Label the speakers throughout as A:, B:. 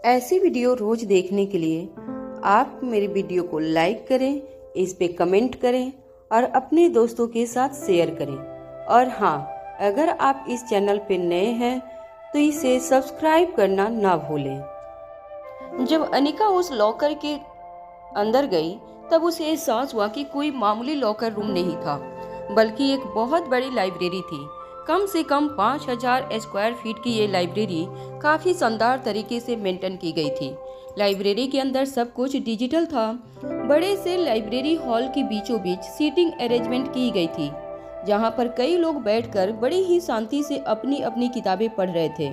A: ऐसी वीडियो रोज देखने के लिए आप मेरे वीडियो को लाइक करें, इस पे कमेंट करें और अपने दोस्तों के साथ शेयर करें। और हाँ, अगर आप इस चैनल पे नए हैं तो इसे सब्सक्राइब करना ना भूलें। जब अनिका उस लॉकर के अंदर गई तब उसे एहसास हुआ कि कोई मामूली लॉकर रूम नहीं था, बल्कि एक बहुत बड़ी लाइब्रेरी थी। कम से कम 5000 स्क्वायर फीट की ये लाइब्रेरी काफी शानदार तरीके से मेंटेन की गई थी। लाइब्रेरी के अंदर सब कुछ डिजिटल था। बड़े से लाइब्रेरी हॉल के बीचों बीच सीटिंग अरेंजमेंट की गई थी, जहां पर कई लोग बैठकर बड़ी ही शांति से अपनी अपनी किताबें पढ़ रहे थे।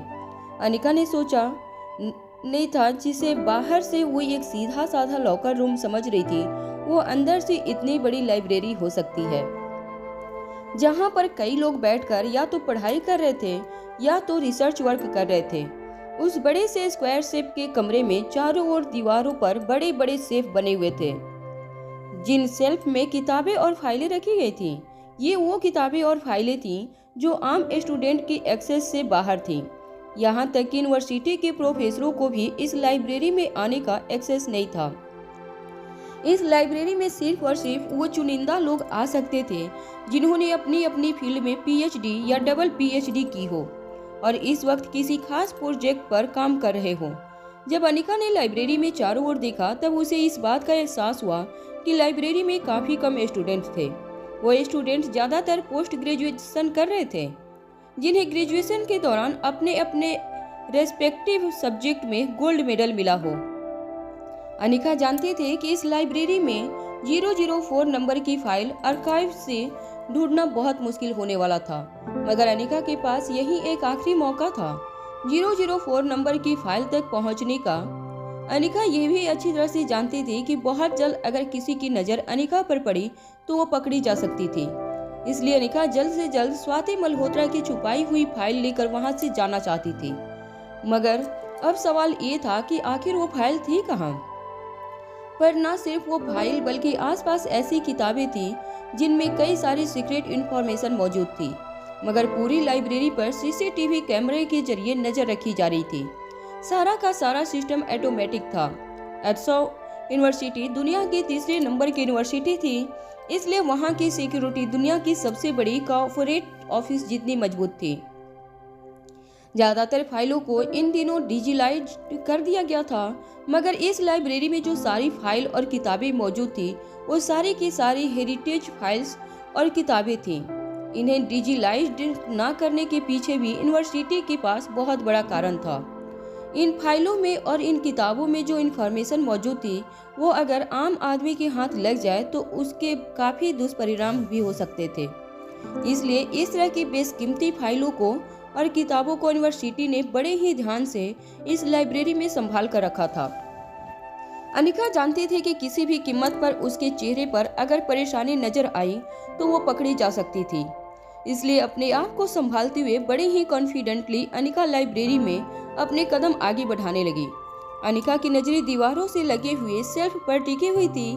A: अनिका ने सोचा नहीं था जिसे बाहर से वो एक सीधा साधा लॉकर रूम समझ रही थी, वो अंदर से इतनी बड़ी लाइब्रेरी हो सकती है, जहां पर कई लोग बैठकर या तो पढ़ाई कर रहे थे या तो रिसर्च वर्क कर रहे थे। उस बड़े से स्क्वायर शेप के कमरे में चारों ओर दीवारों पर बड़े बड़े सेफ बने हुए थे, जिन सेल्फ में किताबें और फाइलें रखी गई थीं। ये वो किताबें और फाइलें थीं जो आम स्टूडेंट की एक्सेस से बाहर थीं। यहाँ तक कि यूनिवर्सिटी के प्रोफेसरों को भी इस लाइब्रेरी में आने का एक्सेस नहीं था। इस लाइब्रेरी में सिर्फ और सिर्फ वो चुनिंदा लोग आ सकते थे जिन्होंने अपनी अपनी फील्ड में पीएचडी या डबल पीएचडी की हो और इस वक्त किसी खास प्रोजेक्ट पर काम कर रहे हो। जब अनिका ने लाइब्रेरी में चारों ओर देखा तब उसे इस बात का एहसास हुआ कि लाइब्रेरी में काफी कम स्टूडेंट थे। वो स्टूडेंट ज्यादातर पोस्ट ग्रेजुएशन कर रहे थे, जिन्हें ग्रेजुएशन के दौरान अपने अपने रेस्पेक्टिव सब्जेक्ट में गोल्ड मेडल मिला हो। अनिका जानती थी कि इस लाइब्रेरी में 004 नंबर की फाइल आर्काइव से ढूंढना बहुत मुश्किल होने वाला था, मगर अनिका के पास यही एक आखिरी मौका था 004 नंबर की फाइल तक पहुंचने का। अनिका ये भी अच्छी तरह से जानती थी कि बहुत जल्द अगर किसी की नज़र अनिका पर पड़ी तो वो पकड़ी जा सकती थी। इसलिए अनिका जल्द से जल्द स्वाति मल्होत्रा की छुपाई हुई फाइल लेकर वहां से जाना चाहती थी। मगर अब सवाल ये था कि आखिर वो फाइल थी कहाँ। पर न सिर्फ वो फाइल बल्कि आसपास ऐसी किताबें थी जिनमें कई सारी सीक्रेट इंफॉर्मेशन मौजूद थी। मगर पूरी लाइब्रेरी पर सीसीटीवी कैमरे के जरिए नजर रखी जा रही थी। सारा का सारा सिस्टम ऑटोमेटिक था। एड्सो यूनिवर्सिटी दुनिया की तीसरे नंबर की यूनिवर्सिटी थी, इसलिए वहाँ की सिक्योरिटी दुनिया की सबसे बड़ी कॉर्पोरेट ऑफिस जितनी मजबूत थी। ज्यादातर फाइलों को इन दिनों डिजिटाइज कर दिया गया था, मगर इस लाइब्रेरी में जो सारी फाइल और किताबें मौजूद थी वो सारी की सारी हेरिटेज फाइल्स और किताबें थीं। इन्हें डिजिटाइज ना करने के पीछे भी यूनिवर्सिटी के पास बहुत बड़ा कारण था। इन फाइलों में और इन किताबों में जो इन्फॉर्मेशन मौजूद थी वो अगर आम आदमी के हाथ लग जाए तो उसके काफ़ी दुष्परिणाम भी हो सकते थे। इसलिए इस तरह की बेशकीमती फाइलों को और किताबों को यूनिवर्सिटी ने बड़े ही ध्यान से इस लाइब्रेरी में संभाल कर रखा था। अनिका जानती थी कि किसी भी कीमत पर उसके चेहरे पर अगर परेशानी नजर आई तो वो पकड़ी जा सकती थी। इसलिए अपने आप को संभालते हुए बड़े ही कॉन्फिडेंटली अनिका लाइब्रेरी में अपने कदम आगे बढ़ाने लगी। अनिका की नजरें दीवारों से लगे हुए शेल्फ पर टिकी हुई थी।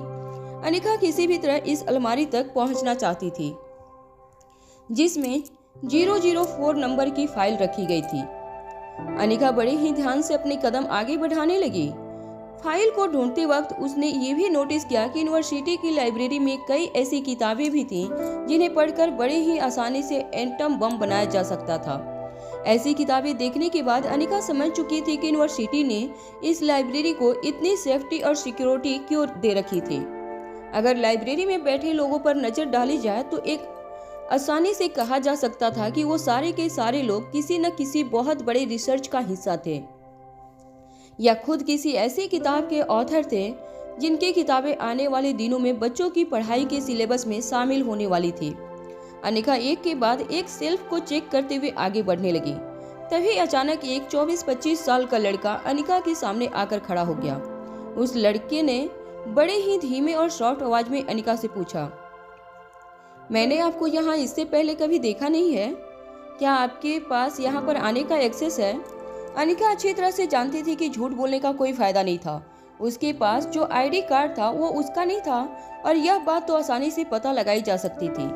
A: अनिका किसी भी तरह इस अलमारी तक पहुंचना चाहती थी जिसमें 004 नंबर की फाइल रखी गई थी। अनिका बड़े ही ध्यान से अपने कदम आगे बढ़ाने लगी। फाइल को ढूंढते वक्त उसने ये भी नोटिस किया कि यूनिवर्सिटी की लाइब्रेरी में कई ऐसी किताबें भी थीं जिन्हें पढ़कर बड़े ही आसानी से एटम बम बनाया जा सकता था। ऐसी किताबें देखने के बाद अनिका समझ चुकी थी कि यूनिवर्सिटी ने इस लाइब्रेरी को इतनी सेफ्टी और सिक्योरिटी क्यों दे रखी थी। अगर लाइब्रेरी में बैठे लोगों पर नजर डाली जाए तो एक आसानी से कहा जा सकता था कि वो सारे के सारे लोग किसी न किसी बहुत बड़े रिसर्च का हिस्सा थे या खुद किसी ऐसी किताब के ऑथर थे जिनकी किताबें आने वाले दिनों में बच्चों की पढ़ाई के सिलेबस में शामिल होने वाली थी। अनिका एक के बाद एक सेल्फ को चेक करते हुए आगे बढ़ने लगी। तभी अचानक एक 24-25 साल का लड़का अनिका के सामने आकर खड़ा हो गया। उस लड़के ने बड़े ही धीमे और सॉफ्ट आवाज में अनिका से पूछा, मैंने आपको यहाँ इससे पहले कभी देखा नहीं है, क्या आपके पास यहाँ पर आने का एक्सेस है? अनिका अच्छी तरह से जानती थी कि झूठ बोलने का कोई फायदा नहीं था। उसके पास जो आईडी कार्ड था वो उसका नहीं था और यह बात तो आसानी से पता लगाई जा सकती थी।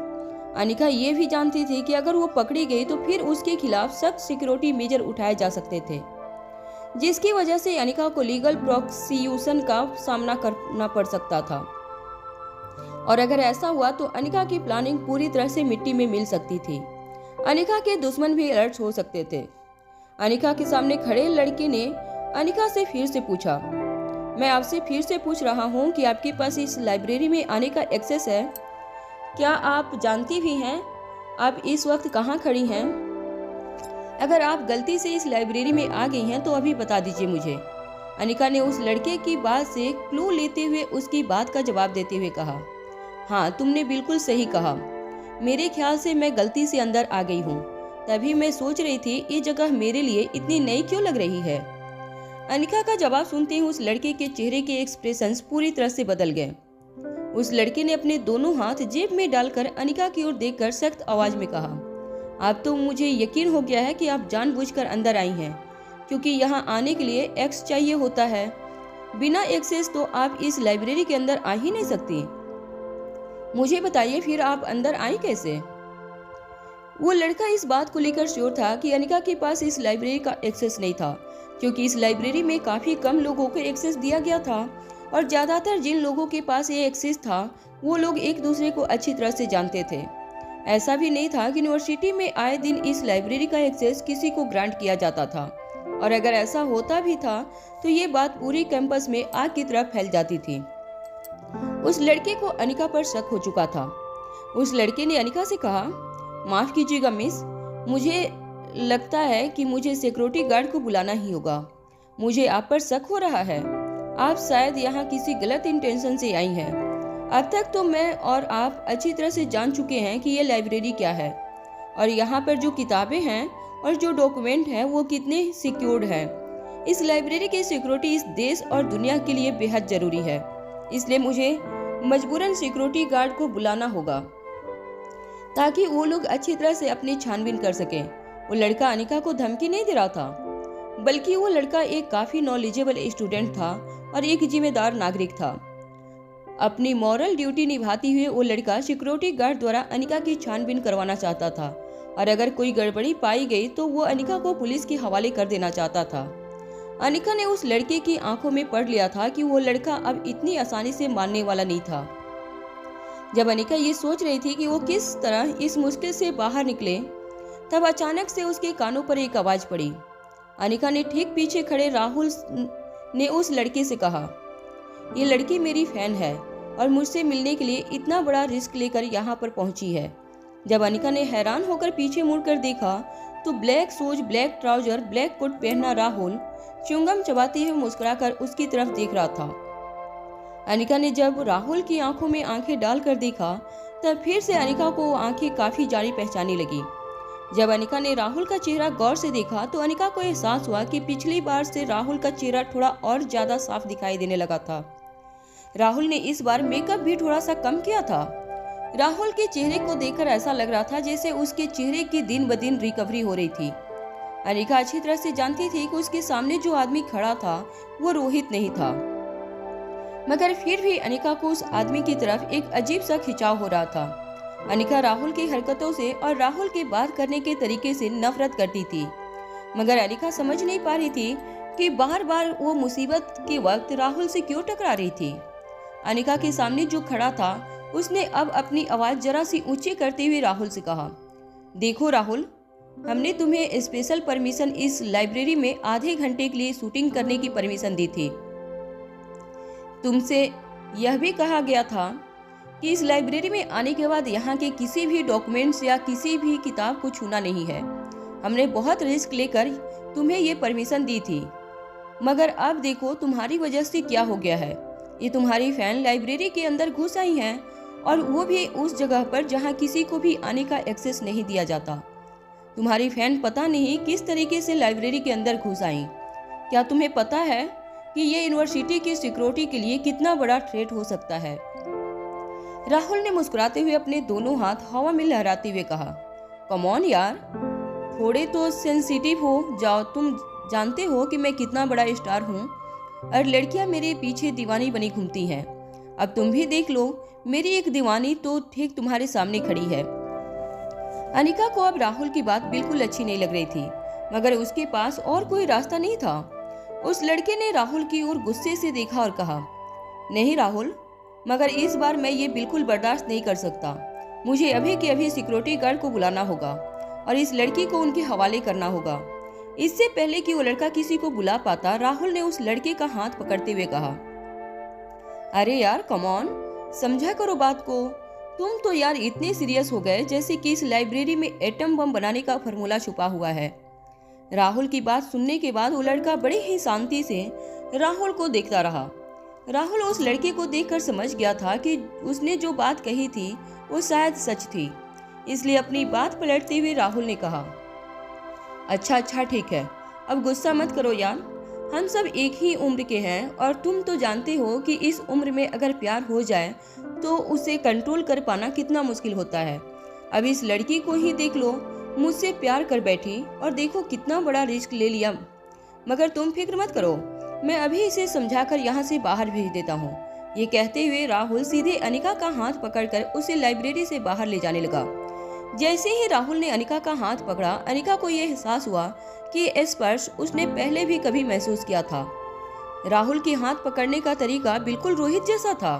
A: अनिका ये भी जानती थी कि अगर वो पकड़ी गई तो फिर उसके खिलाफ सख्त सिक्योरिटी मेजर उठाए जा सकते थे।
B: जिसकी वजह से अनिका को लीगल प्रोसिक्यूशन का सामना करना पड़ सकता था। और अगर ऐसा हुआ तो अनिका की प्लानिंग पूरी तरह से मिट्टी में मिल सकती थी। अनिका के दुश्मन भी अलर्ट हो सकते थे। अनिका के सामने खड़े लड़के ने अनिका से फिर से पूछा, मैं आपसे फिर से पूछ रहा हूँ कि आपके पास इस लाइब्रेरी में आने का एक्सेस है? क्या आप जानती भी हैं आप इस वक्त कहाँ खड़ी हैं? अगर आप गलती से इस लाइब्रेरी में आ गई हैं तो अभी बता दीजिए मुझे। अनिका ने उस लड़के की बात से क्लू लेते हुए उसकी बात का जवाब देते हुए कहा, हाँ तुमने बिल्कुल सही कहा। मेरे ख्याल से मैं गलती से अंदर आ गई हूँ। तभी मैं सोच रही थी ये जगह मेरे लिए इतनी नई क्यों लग रही है। अनिका का जवाब सुनते ही उस लड़के के चेहरे के एक्सप्रेशंस पूरी तरह से बदल गए। उस लड़के ने अपने दोनों हाथ जेब में डालकर अनिका की ओर देखकर सख्त आवाज में कहा, अब तो मुझे यकीन हो गया है कि आप जानबूझकर अंदर आई हैं, क्योंकि यहाँ आने के लिए एक्स चाहिए होता है। बिना एक्सेस तो आप इस लाइब्रेरी के अंदर आ ही नहीं सकती। मुझे बताइए फिर आप अंदर आई कैसे? वो लड़का इस बात को लेकर श्योर था कि अनिका के पास इस लाइब्रेरी का एक्सेस नहीं था, क्योंकि इस लाइब्रेरी में काफी कम लोगों को एक्सेस दिया गया था और ज्यादातर जिन लोगों के पास ये एक्सेस था वो लोग एक दूसरे को अच्छी तरह से जानते थे। ऐसा भी नहीं था कि यूनिवर्सिटी में आए दिन इस लाइब्रेरी का एक्सेस किसी को ग्रांट किया जाता था, और अगर ऐसा होता भी था तो ये बात पूरी कैंपस में आग की तरह फैल जाती थी। उस लड़के को अनिका पर शक हो चुका था। उस लड़के ने अनिका से कहा, माफ कीजिएगा मिस, मुझे लगता है कि मुझे सिक्योरिटी गार्ड को बुलाना ही होगा। मुझे आप पर शक हो रहा है। आप शायद यहाँ किसी गलत इंटेंशन से आई हैं। अब तक तो मैं और आप अच्छी तरह से जान चुके हैं कि ये लाइब्रेरी क्या है और यहाँ पर जो किताबें हैं और जो डॉक्यूमेंट हैं वो कितने सिक्योर्ड हैं। इस लाइब्रेरी की सिक्योरिटी इस देश और दुनिया के लिए बेहद जरूरी है, इसलिए मुझे मजबूरन सिक्योरिटी गार्ड को बुलाना होगा ताकि वो लोग अच्छी तरह से अपनी छानबीन कर सकें। वो लड़का अनिका को धमकी नहीं दे रहा था, बल्कि वो लड़का एक काफी नॉलेजेबल स्टूडेंट था और एक जिम्मेदार नागरिक था। अपनी मॉरल ड्यूटी निभाते हुए वो लड़का सिक्योरिटी गार्ड द्वारा अनिका की छानबीन करवाना चाहता था, और अगर कोई गड़बड़ी पाई गई तो वो अनिका को पुलिस के हवाले कर देना चाहता था। अनिका ने उस लड़के की आंखों में पढ़ लिया था कि वो लड़का अब इतनी आसानी से मानने वाला नहीं था। जब अनिका ये सोच रही थी कि वो किस तरह इस मुश्किल से बाहर निकले, तब अचानक से उसके कानों पर एक आवाज पड़ी। अनिका ने ठीक पीछे खड़े राहुल ने उस लड़के से कहा, ये लड़की मेरी फैन है और मुझसे मिलने के लिए इतना बड़ा रिस्क लेकर यहाँ पर पहुंची है। जब अनिका ने हैरान होकर पीछे मुड़कर देखा तो black shoes, black trouser, black coat पहना राहुल च्युइंगम चबाते हुए मुस्कुराकर उसकी तरफ देख रहा था। अनिका ने जब राहुल की आंखों में आंखें डालकर देखा तब फिर से अनिका को आंखें काफी जानी पहचानी लगी। जब अनिका ने राहुल का चेहरा गौर से देखा तो अनिका को एहसास हुआ कि पिछली बार से राहुल का चेहरा थोड़ा और ज्यादा साफ दिखाई देने लगा था। राहुल ने इस बार मेकअप भी थोड़ा सा कम किया था। राहुल के चेहरे को देखकर ऐसा लग रहा था जैसे उसके चेहरे की दिन ब दिन रिकवरी हो रही थी। अनिका अच्छी तरह से जानती थी कि उसके सामने जो आदमी खड़ा था वो रोहित नहीं था, मगर फिर भी अनिका को उस आदमी की तरफ एक अजीब सा खिंचाव हो रहा था। अनिका राहुल की हरकतों से और राहुल के बात करने के तरीके से नफरत करती थी, मगर अनिका समझ नहीं पा रही थी कि बार बार वो मुसीबत के वक्त राहुल से क्यों टकरा रही थी। अनिका के सामने जो खड़ा था उसने अब अपनी आवाज जरा सी ऊंची करते हुए राहुल से कहा, देखो राहुल, हमने तुम्हें स्पेशल परमिशन इस लाइब्रेरी में आधे घंटे के लिए शूटिंग करने की परमिशन दी थी। तुमसे यह भी कहा गया था कि इस लाइब्रेरी में आने के बाद यहाँ के किसी भी डॉक्यूमेंट्स या किसी भी किताब को छूना नहीं है। हमने बहुत रिस्क लेकर तुम्हें ये परमिशन दी थी, मगर अब देखो तुम्हारी वजह से क्या हो गया है। ये तुम्हारी फैन लाइब्रेरी के अंदर घुस आई हैं, और वो भी उस जगह पर जहाँ किसी को भी आने का एक्सेस नहीं दिया जाता। तुम्हारी फैन पता नहीं किस तरीके से लाइब्रेरी के अंदर घुस आई। क्या तुम्हें पता है कि ये यूनिवर्सिटी की सिक्योरिटी के लिए कितना बड़ा थ्रेट हो सकता है? राहुल ने मुस्कुराते हुए अपने दोनों हाथ हवा में लहराते हुए कहा, कम ऑन यार, थोड़े तो सेंसिटिव हो जाओ। तुम जानते हो कि मैं कितना बड़ा स्टार हूँ और लड़कियां मेरे पीछे दीवानी बनी घूमती हैं। अब तुम भी देख लो, मेरी एक दीवानी तो ठीक तुम्हारे सामने खड़ी है। अनिका को अब राहुल की बात बिल्कुल अच्छी नहीं लग रही थी, मगर उसके पास और कोई रास्ता नहीं था। उस लड़के ने राहुल की ओर गुस्से से देखा और कहा, नहीं राहुल, मगर इस बार मैं ये बिल्कुल बर्दाश्त नहीं कर सकता। मुझे अभी के अभी सिक्योरिटी गार्ड को बुलाना होगा और इस लड़की को उनके हवाले करना होगा। इससे पहले कि वो लड़का किसी को बुला पाता, राहुल ने उस लड़के का हाथ पकड़ते हुए कहा, अरे यार कम ऑन, समझा करो बात को। तुम तो यार इतने सीरियस हो गए जैसे कि इस लाइब्रेरी में एटम बम बनाने का फॉर्मूला छुपा हुआ है। राहुल की बात सुनने के बाद वो लड़का बड़े ही शांति से राहुल को देखता रहा। राहुल उस लड़के को देखकर समझ गया था कि उसने जो बात कही थी वो शायद सच थी, इसलिए अपनी बात पलटते हुए राहुल ने कहा, अच्छा ठीक है, अब गुस्सा मत करो यार, हम सब एक ही उम्र के हैं और तुम तो जानते हो कि इस उम्र में अगर प्यार हो जाए तो उसे कंट्रोल कर पाना कितना मुश्किल होता है। अब इस लड़की को ही देख लो, मुझसे प्यार कर बैठी और देखो कितना बड़ा रिस्क ले लिया। मगर तुम फिक्र मत करो, मैं अभी इसे समझाकर यहाँ से बाहर भेज देता हूँ। ये कहते हुए राहुल सीधे अनिका का हाथ पकड़कर उसे लाइब्रेरी से बाहर ले जाने लगा। जैसे ही राहुल ने अनिका का हाथ पकड़ा, अनिका को यह एहसास हुआ कि ये स्पर्श उसने पहले भी कभी महसूस किया था। राहुल के हाथ पकड़ने का तरीका बिल्कुल रोहित जैसा था।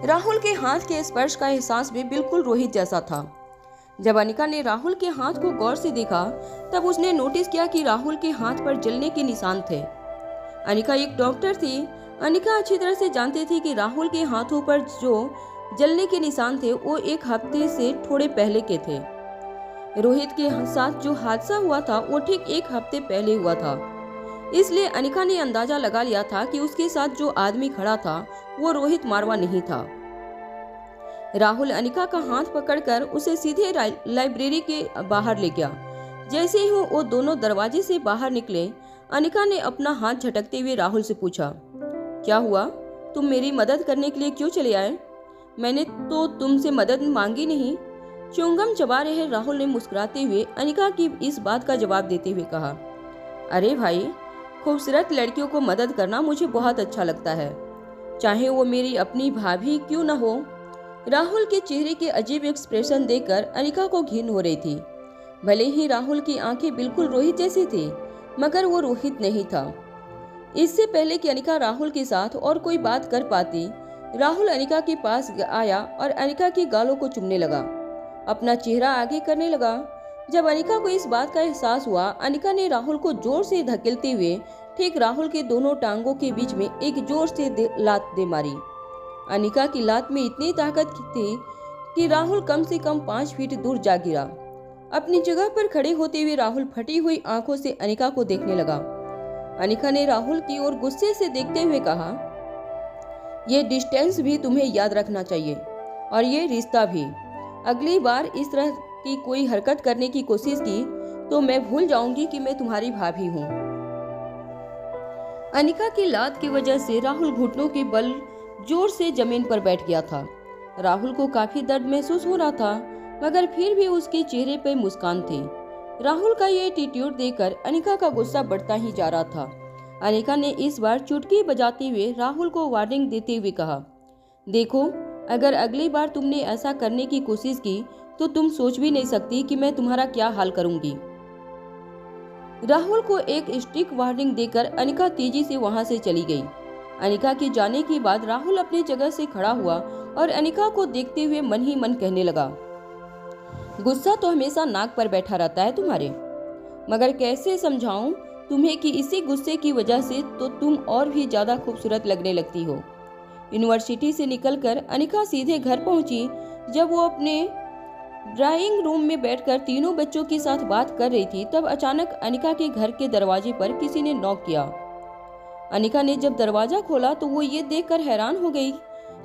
B: राहुल के हाथ के स्पर्श का एहसास भी बिल्कुल रोहित जैसा था। जब अनिका ने राहुल के हाथ को गौर से देखा, तब उसने नोटिस किया कि राहुल के हाथ पर जलने के निशान थे। अनिका एक डॉक्टर थी। अनिका अच्छी तरह से जानती थी कि राहुल के हाथों पर जो जलने के निशान थे वो एक हफ्ते से थोड़े पहले के थे। रोहित के साथ जो हादसा हुआ था वो ठीक एक हफ्ते पहले हुआ था, इसलिए अनिका ने अंदाजा लगा लिया था कि उसके साथ जो आदमी खड़ा था वो रोहित मारवा नहीं था। राहुल अनिका का हाथ पकड़कर उसे सीधे लाइब्रेरी के बाहर ले गया। जैसे ही वो दोनों दरवाजे से बाहर निकले, अनिका ने अपना हाथ झटकते हुए राहुल से पूछा, क्या हुआ, तुम मेरी मदद करने के लिए क्यों चले आए? मैंने तो तुमसे मदद मांगी नहीं। च्युइंगम चबा रहे राहुल ने मुस्कुराते हुए अनिका की इस बात का जवाब देते हुए कहा, अरे भाई, खूबसूरत लड़कियों को मदद करना मुझे बहुत अच्छा लगता है, चाहे वो मेरी अपनी भाभी क्यों न हो। राहुल के चेहरे के अजीब एक्सप्रेशन देखकर अनिका को घिन हो रही थी। भले ही राहुल की आंखें बिल्कुल रोहित जैसी थी, मगर वो रोहित नहीं था। इससे पहले कि अनिका राहुल के साथ और कोई बात कर पाती, राहुल अनिका के पास आया और अनिका की गालों को चूमने लगा, अपना चेहरा आगे करने लगा। जब अनिका को इस बात का एहसास हुआ, अनिका ने राहुल को जोर से धकेलते हुए ठीक राहुल के दोनों टांगों के बीच में एक जोर से लात दे मारी। अनिका की लात में इतनी ताकत थी कि राहुल कम से कम 5 फीट दूर जा गिरा। अपनी जगह पर खड़े होते हुए राहुल फटी हुई आंखों से अनिका को देखने लगा। अनिका ने राहुल की ओर गुस्से से देखते हुए कहा, ये डिस्टेंस भी तुम्हें याद रखना चाहिए और ये रिश्ता भी। अगली बार इस तरह की कोई हरकत करने की कोशिश की तो मैं भूल जाऊंगी कि मैं तुम्हारी भाभी हूँ। अनिका की लात की वजह से राहुल घुटनों के बल जोर से जमीन पर बैठ गया था। राहुल को काफी दर्द महसूस हो रहा था, मगर फिर भी उसके चेहरे पर मुस्कान थी। राहुल का ये एटीट्यूड देखकर अनिका का गुस्सा बढ़ता ही जा रहा था। अनिका ने इस बार चुटकी बजाते हुए राहुल को वार्निंग देते हुए कहा, देखो, अगर अगली बार तुमने ऐसा करने की कोशिश की तो तुम सोच भी नहीं सकती कि मैं तुम्हारा क्या हाल करूंगी। राहुल को एक स्ट्रिक्ट वार्निंग देकर अनिका तेजी से वहां से चली गई। अनिका के जाने के बाद राहुल अपनी जगह से खड़ा हुआ और अनिका को देखते हुए मन ही मन कहने लगा, गुस्सा तो हमेशा नाक पर बैठा रहता है तुम्हारे, मगर कैसे समझाऊं तुम्हें कि इसी गुस्से की वजह से तो तुम और भी ज्यादा खूबसूरत लगने लगती हो। यूनिवर्सिटी से निकलकर अनिका सीधे घर पहुंची। जब वो अपने ड्राइंग रूम में बैठकर तीनों बच्चों के साथ बात कर रही थी, तब अचानक अनिका के घर के दरवाजे पर किसी ने नॉक किया। अनिका ने जब दरवाजा खोला तो वो ये देखकर हैरान हो गई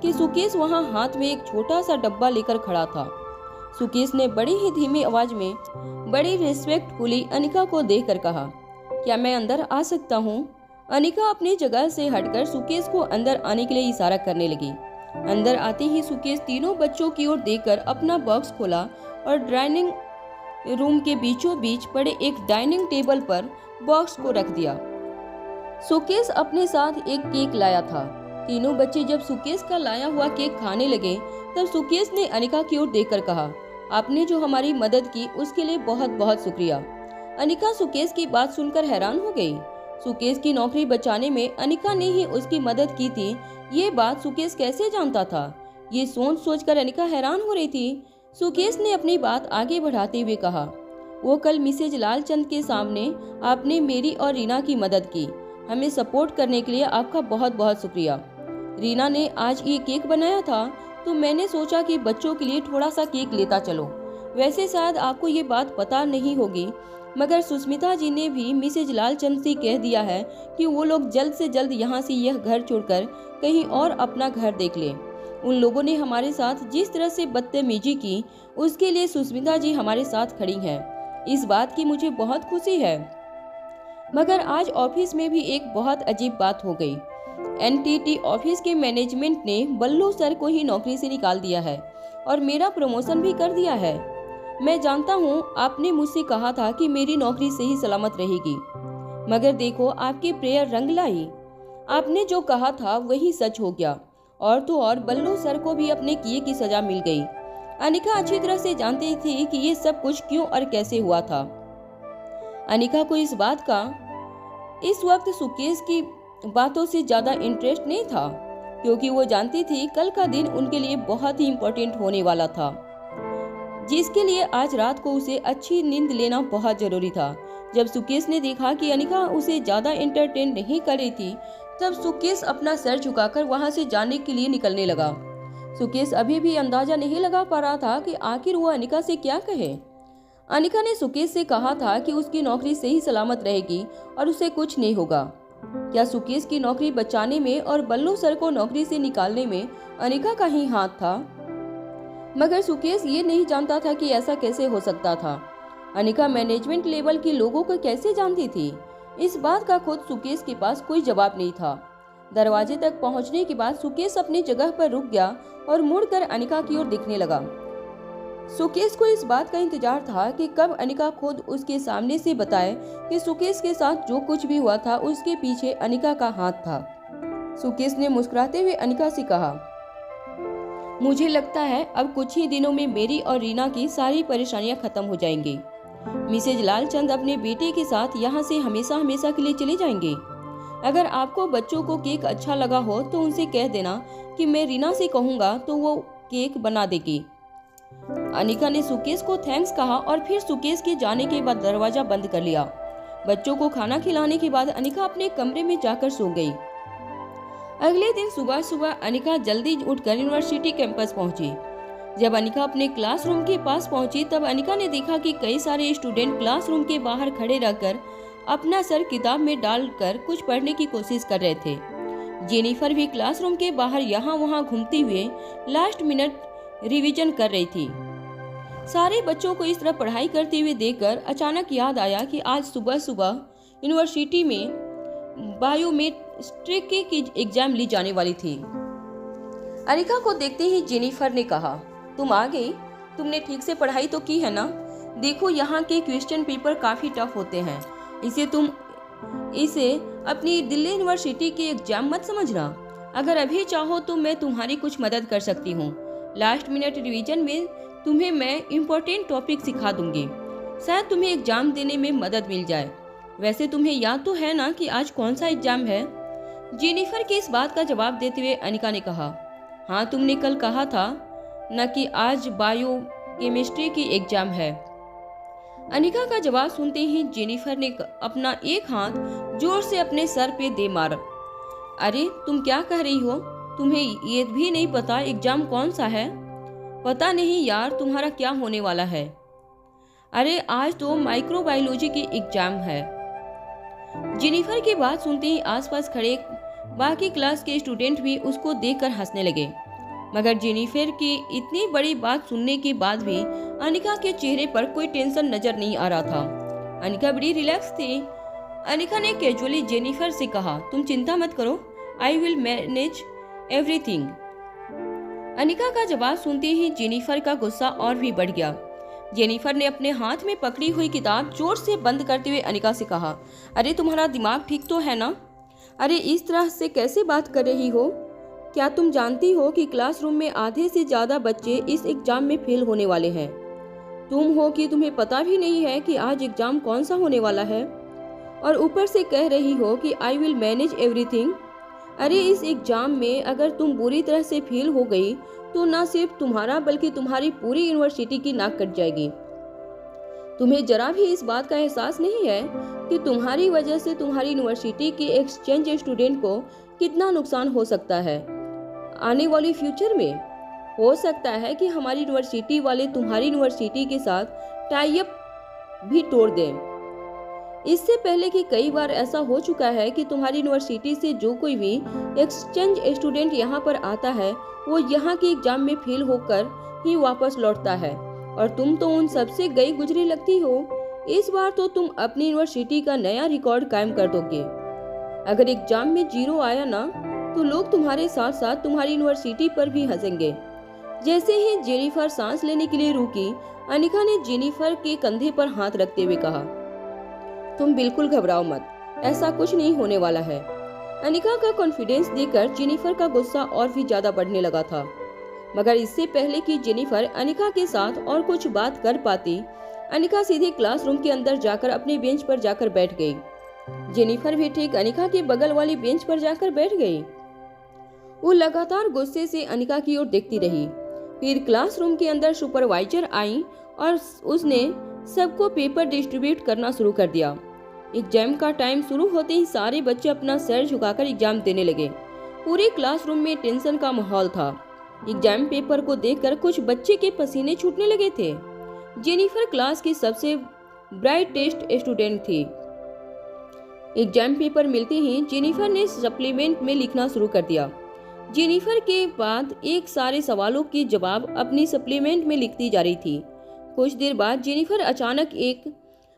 B: कि सुकेश वहां हाथ में एक छोटा सा डब्बा लेकर खड़ा था। सुकेश ने बड़ी ही धीमी आवाज में बड़ी रिस्पेक्टफुली अनिका को देखकर कहा, क्या मैं अंदर आ सकता हूँ? अनिका अपनी जगह से हटकर सुकेश को अंदर आने के लिए इशारा करने लगी। अंदर आते ही सुकेश तीनों बच्चों की ओर देखकर अपना बॉक्स खोला और डाइनिंग रूम के बीचों बीच पड़े एक डाइनिंग टेबल पर बॉक्स को रख दिया। सुकेश अपने साथ एक केक लाया था। तीनों बच्चे जब सुकेश का लाया हुआ केक खाने लगे, तब सुकेश ने अनिका की ओर देखकर कहा, आपने जो हमारी मदद की उसके लिए बहुत बहुत शुक्रिया। अनिका सुकेश की बात सुनकर हैरान हो गई। सुकेश की नौकरी बचाने में अनिका ने ही उसकी मदद की थी। ये बात सुकेश कैसे जानता था? ये सोचकर अनिका हैरान हो रही थी। सुकेश ने अपनी बात आगे बढ़ाते हुए कहा, वो कल मिसेज लालचंद के सामने आपने मेरी और रीना की मदद की। हमें सपोर्ट करने के लिए आपका बहुत बहुत शुक्रिया। रीना ने आज ये केक बनाया था तो मैंने सोचा कि बच्चों के लिए थोड़ा सा केक लेता चलो। वैसे शायद आपको ये बात पता नहीं होगी, मगर सुष्मिता जी ने भी मिसेज लालचंद से कह दिया है कि वो लोग जल्द से जल्द यहाँ से यह घर छोड़कर कहीं और अपना घर देख लें। उन लोगों ने हमारे साथ जिस तरह से बदतमीजी की, उसके लिए सुष्मिता जी हमारे साथ खड़ी हैं। इस बात की मुझे बहुत खुशी है। मगर आज ऑफिस में भी एक बहुत अजीब बात हो गई। एनटीटी ऑफिस के मैनेजमेंट ने बल्लू सर को ही नौकरी से निकाल दिया है और मेरा प्रमोशन भी कर दिया है। मैं जानता हूँ आपने मुझसे कहा था कि मेरी नौकरी सही सलामत रहेगी, मगर देखो आपके प्रेयर रंग लाई। आपने जो कहा था वही सच हो गया, और तो और बल्लू सर को भी अपने किए की सजा मिल गई। अनिका अच्छी तरह से जानती थी कि ये सब कुछ क्यों और कैसे हुआ था। अनिका को इस बात का इस वक्त सुकेश की बातों से ज्यादा इंटरेस्ट नहीं था, क्योंकि वो जानती थी कल का दिन उनके लिए बहुत ही इम्पोर्टेंट होने वाला था, जिसके लिए आज रात को उसे अच्छी नींद लेना बहुत जरूरी था। जब सुकेश ने देखा कि अनिका उसे ज्यादा एंटरटेन नहीं कर रही थी, तब सुकेश अपना सर झुकाकर वहां से जाने के लिए निकलने लगा। सुकेश अभी भी अंदाजा नहीं लगा पा रहा था कि आखिर वो अनिका से क्या कहे। अनिका ने सुकेश से कहा था कि उसकी नौकरी सही सलामत रहेगी और उसे कुछ नहीं होगा। क्या सुकेश की नौकरी बचाने में और बल्लू सर को नौकरी से निकालने में अनिका का ही हाथ था? मगर सुकेश ये नहीं जानता था कि ऐसा कैसे हो सकता था। अनिका मैनेजमेंट लेवल के लोगों को कैसे जानती थी? इस बात का खुद सुकेश के पास कोई जवाब नहीं था। दरवाजे तक पहुंचने के बाद सुकेश अपनी जगह पर रुक गया और मुड़कर अनिका की ओर देखने लगा। सुकेश को इस बात का इंतजार था कि कब अनिका खुद उसके सामने से बताए कि सुकेश के साथ जो कुछ भी हुआ था उसके पीछे अनिका का हाथ था। सुकेश ने मुस्कुराते हुए अनिका से कहा, मुझे लगता है अब कुछ ही दिनों में मेरी और रीना की सारी परेशानियां खत्म हो जाएंगी। मिसेज लालचंद अपने बेटे के साथ यहाँ से हमेशा हमेशा के लिए चले जाएंगे। अगर आपको बच्चों को केक अच्छा लगा हो तो उनसे कह देना कि मैं रीना से कहूँगा तो वो केक बना देगी। अनिका ने सुकेश को थैंक्स कहा और फिर सुकेश के जाने के बाद दरवाजा बंद कर लिया। बच्चों को खाना खिलाने के बाद अनिका अपने कमरे में जाकर सो गई। अगले दिन सुबह सुबह अनिका जल्दी उठकर यूनिवर्सिटी कैंपस पहुंची। जब अनिका अपने क्लासरूम के पास पहुंची तब अनिका ने देखा कि कई सारे स्टूडेंट क्लासरूम के बाहर खड़े रहकर अपना सर किताब में डालकर कुछ पढ़ने की कोशिश कर रहे थे। जेनिफर भी क्लासरूम के बाहर यहाँ वहाँ घूमते हुए लास्ट मिनट रिवीजन कर रही थी। सारे बच्चों को इस तरह पढ़ाई करते हुए देखकर अचानक याद आया कि आज सुबह सुबह यूनिवर्सिटी में बायोमेट्री की एग्जाम ली जाने वाली थी। अनिका को देखते ही जेनिफर ने कहा, तुम आ गई? तुमने ठीक से पढ़ाई तो की है ना? देखो यहाँ के क्वेश्चन पेपर काफी टफ होते हैं, इसे अपनी दिल्ली यूनिवर्सिटी के एग्जाम मत समझना। अगर अभी चाहो तो मैं तुम्हारी कुछ मदद कर सकती हूँ। लास्ट मिनट रिवीजन में तुम्हें मैं इम्पोर्टेंट टॉपिक सिखा दूंगी, शायद तुम्हें एग्जाम देने में मदद मिल जाए। वैसे तुम्हें याद तो है ना कि आज कौन सा एग्जाम है? जेनिफर की इस बात का जवाब देते हुए अनिका ने कहा, हाँ तुमने कल कहा था न कि आज बायो केमिस्ट्री की एग्जाम है। अनिका का जवाब सुनते ही जेनिफर ने अपना एक हाथ जोर से अपने सर पे दे मारा। अरे तुम क्या कह रही हो? तुम्हें ये भी नहीं पता एग्जाम कौन सा है? पता नहीं यार तुम्हारा क्या होने वाला है। अरे आज तो माइक्रोबायोलॉजी की एग्जाम है। जेनिफर की बात सुनते ही आसपास खड़े बाकी क्लास के स्टूडेंट भी उसको देखकर हंसने लगे। मगर जेनिफर की इतनी बड़ी बात सुनने के बाद भी अनिका के चेहरे पर कोई टेंशन नजर नहीं आ रहा था। अनिका बड़ी रिलैक्स थी। अनिका ने कैजुअली जेनिफर से कहा, तुम चिंता मत करो, I will manage everything. Anika का जवाब सुनते ही जेनिफर का गुस्सा और भी बढ़ गया। जेनिफर ने अपने हाथ में पकड़ी हुई किताब जोर से बंद करते हुए अनिका से कहा, अरे तुम्हारा दिमाग ठीक तो है ना? अरे इस तरह से कैसे बात कर रही हो? क्या तुम जानती हो कि क्लासरूम में आधे से ज्यादा बच्चे इस एग्जाम में फेल होने वाले हैं? तुम हो कि तुम्हें पता भी नहीं है कि आज एग्जाम कौन सा होने वाला है? और ऊपर से कह रही हो कि आई विल मैनेज एवरीथिंग। अरे इस एग्जाम में अगर तुम बुरी तरह से फेल हो गई तो ना सिर्फ तुम्हारा बल्कि तुम्हारी पूरी यूनिवर्सिटी की नाक कट जाएगी। तुम्हें जरा भी इस बात का एहसास नहीं है कि तुम्हारी वजह से तुम्हारी यूनिवर्सिटी के एक्सचेंज स्टूडेंट को कितना नुकसान हो सकता है। आने वाले फ्यूचर में हो सकता है कि हमारी यूनिवर्सिटी वाले तुम्हारी यूनिवर्सिटी के साथ टाई अप भी तोड़ दें। इससे पहले कि कई बार ऐसा हो चुका है कि तुम्हारी यूनिवर्सिटी से जो कोई भी एक्सचेंज स्टूडेंट यहाँ पर आता है वो यहाँ के एग्जाम में फेल होकर ही वापस लौटता है और तुम तो उन सबसे गई गुजरी लगती हो। इस बार तो तुम अपनी यूनिवर्सिटी का नया रिकॉर्ड कायम कर दोगे। अगर एग्जाम में 0 आया ना तो लोग तुम्हारे साथ साथ तुम्हारी यूनिवर्सिटी पर भी हंसेंगे। जैसे ही जेनिफर सांस लेने के लिए रुकी, अनिका ने जेनिफर के कंधे पर हाथ रखते हुए कहा, तुम बिल्कुल घबराओ मत, ऐसा कुछ नहीं होने वाला है। अनिका का कॉन्फिडेंस देखकर जेनिफर का गुस्सा और भी ज्यादा बढ़ने लगा था। मगर इससे पहले कि जेनिफर अनिका के साथ और कुछ बात कर पाती, अनिका सीधे क्लासरूम के अंदर जाकर अपने बेंच पर जाकर बैठ गई। जेनिफर भी ठीक अनिका के बगल वाली बेंच पर जाकर बैठ गई। वो लगातार गुस्से से अनिका की ओर देखती रही। फिर क्लासरूम के अंदर सुपरवाइजर आई और उसने सबको पेपर डिस्ट्रीब्यूट करना शुरू कर दिया। एग्जाम का टाइम शुरू होते ही सारे बच्चे अपना सर झुकाकर एग्जाम देने लगे। पूरे क्लासरूम में टेंशन का माहौल था। एग्जाम पेपर को देखकर कुछ बच्चे के पसीने छूटने लगे थे। जेनिफर क्लास की सबसे ब्राइटेस्ट स्टूडेंट थी। एग्जाम पेपर मिलते ही जेनिफर ने सप्लीमेंट में लिखना शुरू कर दिया। जेनिफर के बाद एक सारे सवालों के जवाब अपनी सप्लीमेंट में लिखती जा रही थी। कुछ देर बाद जेनिफर अचानक एक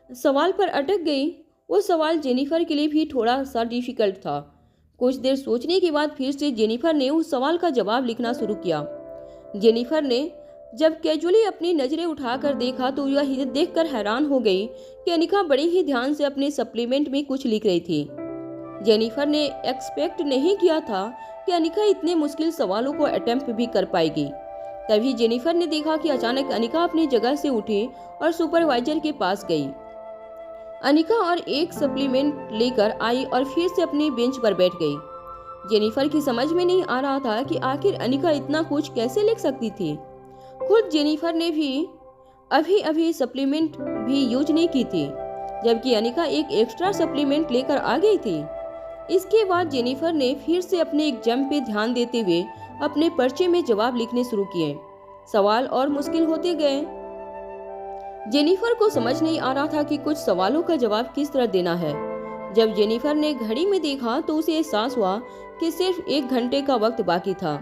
B: सवाल पर अटक गई। वो सवाल जेनिफर के लिए भी थोड़ा सा डिफिकल्ट था। कुछ देर सोचने के बाद फिर से जेनिफर ने उस सवाल का जवाब लिखना शुरू किया। जेनिफर ने जब कैजुअली अपनी नजरें उठाकर देखा तो यह देखकर हैरान हो गई कि अनिका बड़े ही ध्यान से अपने सप्लीमेंट में कुछ लिख रही थी। जेनिफर ने एक्सपेक्ट नहीं किया था कि अनिका इतने मुश्किल सवालों को अटेम्प्ट भी कर पाएगी। तभी जेनिफर ने देखा कि अचानक अनिका अपनी जगह से उठी और सुपरवाइजर के पास गई। अनिका और एक सप्लीमेंट लेकर आई और फिर से अपनी बेंच पर बैठ गई। जेनिफर की समझ में नहीं आ रहा था कि आखिर अनिका इतना कुछ कैसे लिख सकती थी। खुद जेनिफर ने भी अभी सप्लीमेंट भी यूज नहीं की थी, जबकि अनिका एक एक्स्ट्रा सप्लीमेंट लेकर आ गई थी। इसके बाद जेनिफर ने फिर से अपने एग्जाम पे ध्यान देते हुए अपने पर्चे में जवाब लिखने शुरू किए। सवाल और मुश्किल होते गए। जेनिफर को समझ नहीं आ रहा था कि कुछ सवालों का जवाब किस तरह देना है। जब जेनिफर ने घड़ी में देखा तो उसे एहसास हुआ कि सिर्फ 1 घंटे का वक्त बाकी था,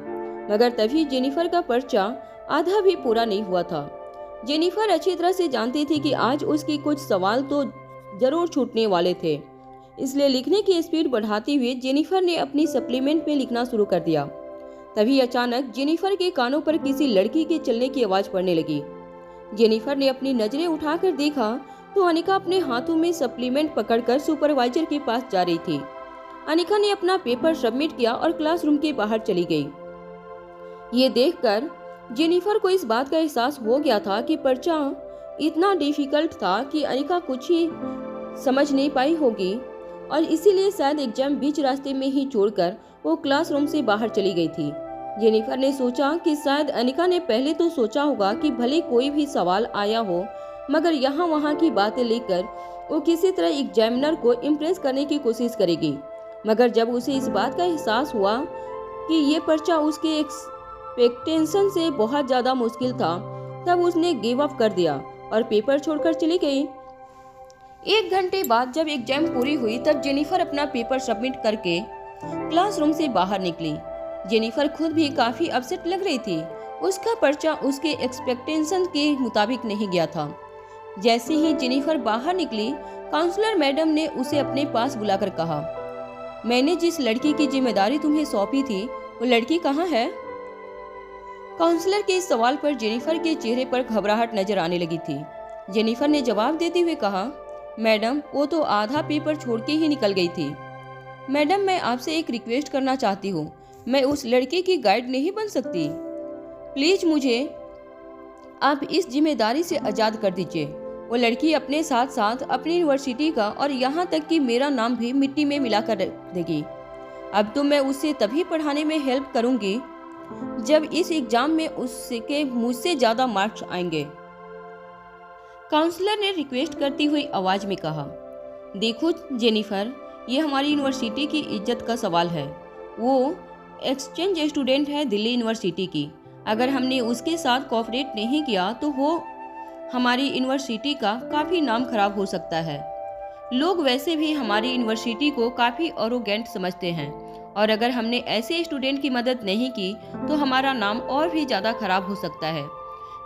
B: मगर तभी जेनिफर का पर्चा आधा भी पूरा नहीं हुआ था। जेनिफर अच्छी तरह से जानती थी कि आज उसके कुछ सवाल तो जरूर छूटने वाले थे, इसलिए लिखने की स्पीड बढ़ाते हुए जेनिफर ने अपनी सप्लीमेंट में लिखना शुरू कर दिया। तभी अचानक जेनिफर के कानों पर किसी लड़की के चलने की आवाज पड़ने लगी। जेनिफर ने अपनी नजरें उठाकर देखा तो अनिका अपने हाथों में सप्लीमेंट पकड़कर सुपरवाइजर के पास जा रही थी। अनिका ने अपना पेपर सबमिट किया और क्लासरूम के बाहर चली गई। ये देखकर जेनिफर को इस बात का एहसास हो गया था कि पर्चा इतना डिफिकल्ट था कि अनिका कुछ ही समझ नहीं पाई होगी और इसीलिए शायद एग्जाम बीच रास्ते में ही छोड़कर वो क्लासरूम से बाहर चली गई थी। जेनिफर ने सोचा कि शायद अनिका ने पहले तो सोचा होगा कि भले कोई भी सवाल आया हो, मगर यहाँ वहाँ की बातें लेकर वो किसी तरह एग्जामिनर को इम्प्रेस करने की कोशिश करेगी। मगर जब उसे इस बात का एहसास हुआ कि ये पर्चा उसके एक्सपेक्टेशन से बहुत ज़्यादा मुश्किल था, तब उसने गिव अप कर दिया और पेपर छोड़कर चली गई। 1 घंटे बाद जब एग्जाम पूरी हुई तब जेनिफर अपना पेपर सबमिट करके क्लासरूम से बाहर निकली। जेनिफर खुद भी काफी अपसेट लग रही थी। उसका पर्चा उसके एक्सपेक्टेशन के मुताबिक नहीं गया था। जैसे ही जेनिफर बाहर निकली, काउंसलर मैडम ने उसे अपने पास बुलाकर कहा, मैंने जिस लड़की की जिम्मेदारी तुम्हें सौंपी थी वो लड़की कहाँ है? काउंसलर के इस सवाल पर जेनिफर के चेहरे पर घबराहट नजर आने लगी थी। जेनिफर ने जवाब देते हुए कहा, मैडम वो तो आधा पेपर छोड़ के ही निकल गई थी। मैडम मैं आपसे एक रिक्वेस्ट करना चाहती हूँ, मैं उस लड़के की गाइड नहीं बन सकती। प्लीज मुझे आप इस जिम्मेदारी से आज़ाद कर दीजिए। वो लड़की अपने साथ साथ अपनी यूनिवर्सिटी का और यहाँ तक कि मेरा नाम भी मिट्टी में मिला कर रख देगी। अब तो मैं उसे तभी पढ़ाने में हेल्प करूंगी जब इस एग्जाम में उसके मुझसे ज़्यादा मार्क्स आएंगे। काउंसलर ने रिक्वेस्ट करती हुई आवाज़ में कहा, देखो जेनिफर, ये हमारी यूनिवर्सिटी की इज्जत का सवाल है। वो एक्सचेंज स्टूडेंट है दिल्ली यूनिवर्सिटी की। अगर हमने उसके साथ कोऑपरेट नहीं किया तो वो हमारी यूनिवर्सिटी का काफ़ी नाम खराब हो सकता है। लोग वैसे भी हमारी यूनिवर्सिटी को काफ़ी एरोगेंट समझते हैं और अगर हमने ऐसे स्टूडेंट की मदद नहीं की तो हमारा नाम और भी ज़्यादा खराब हो सकता है।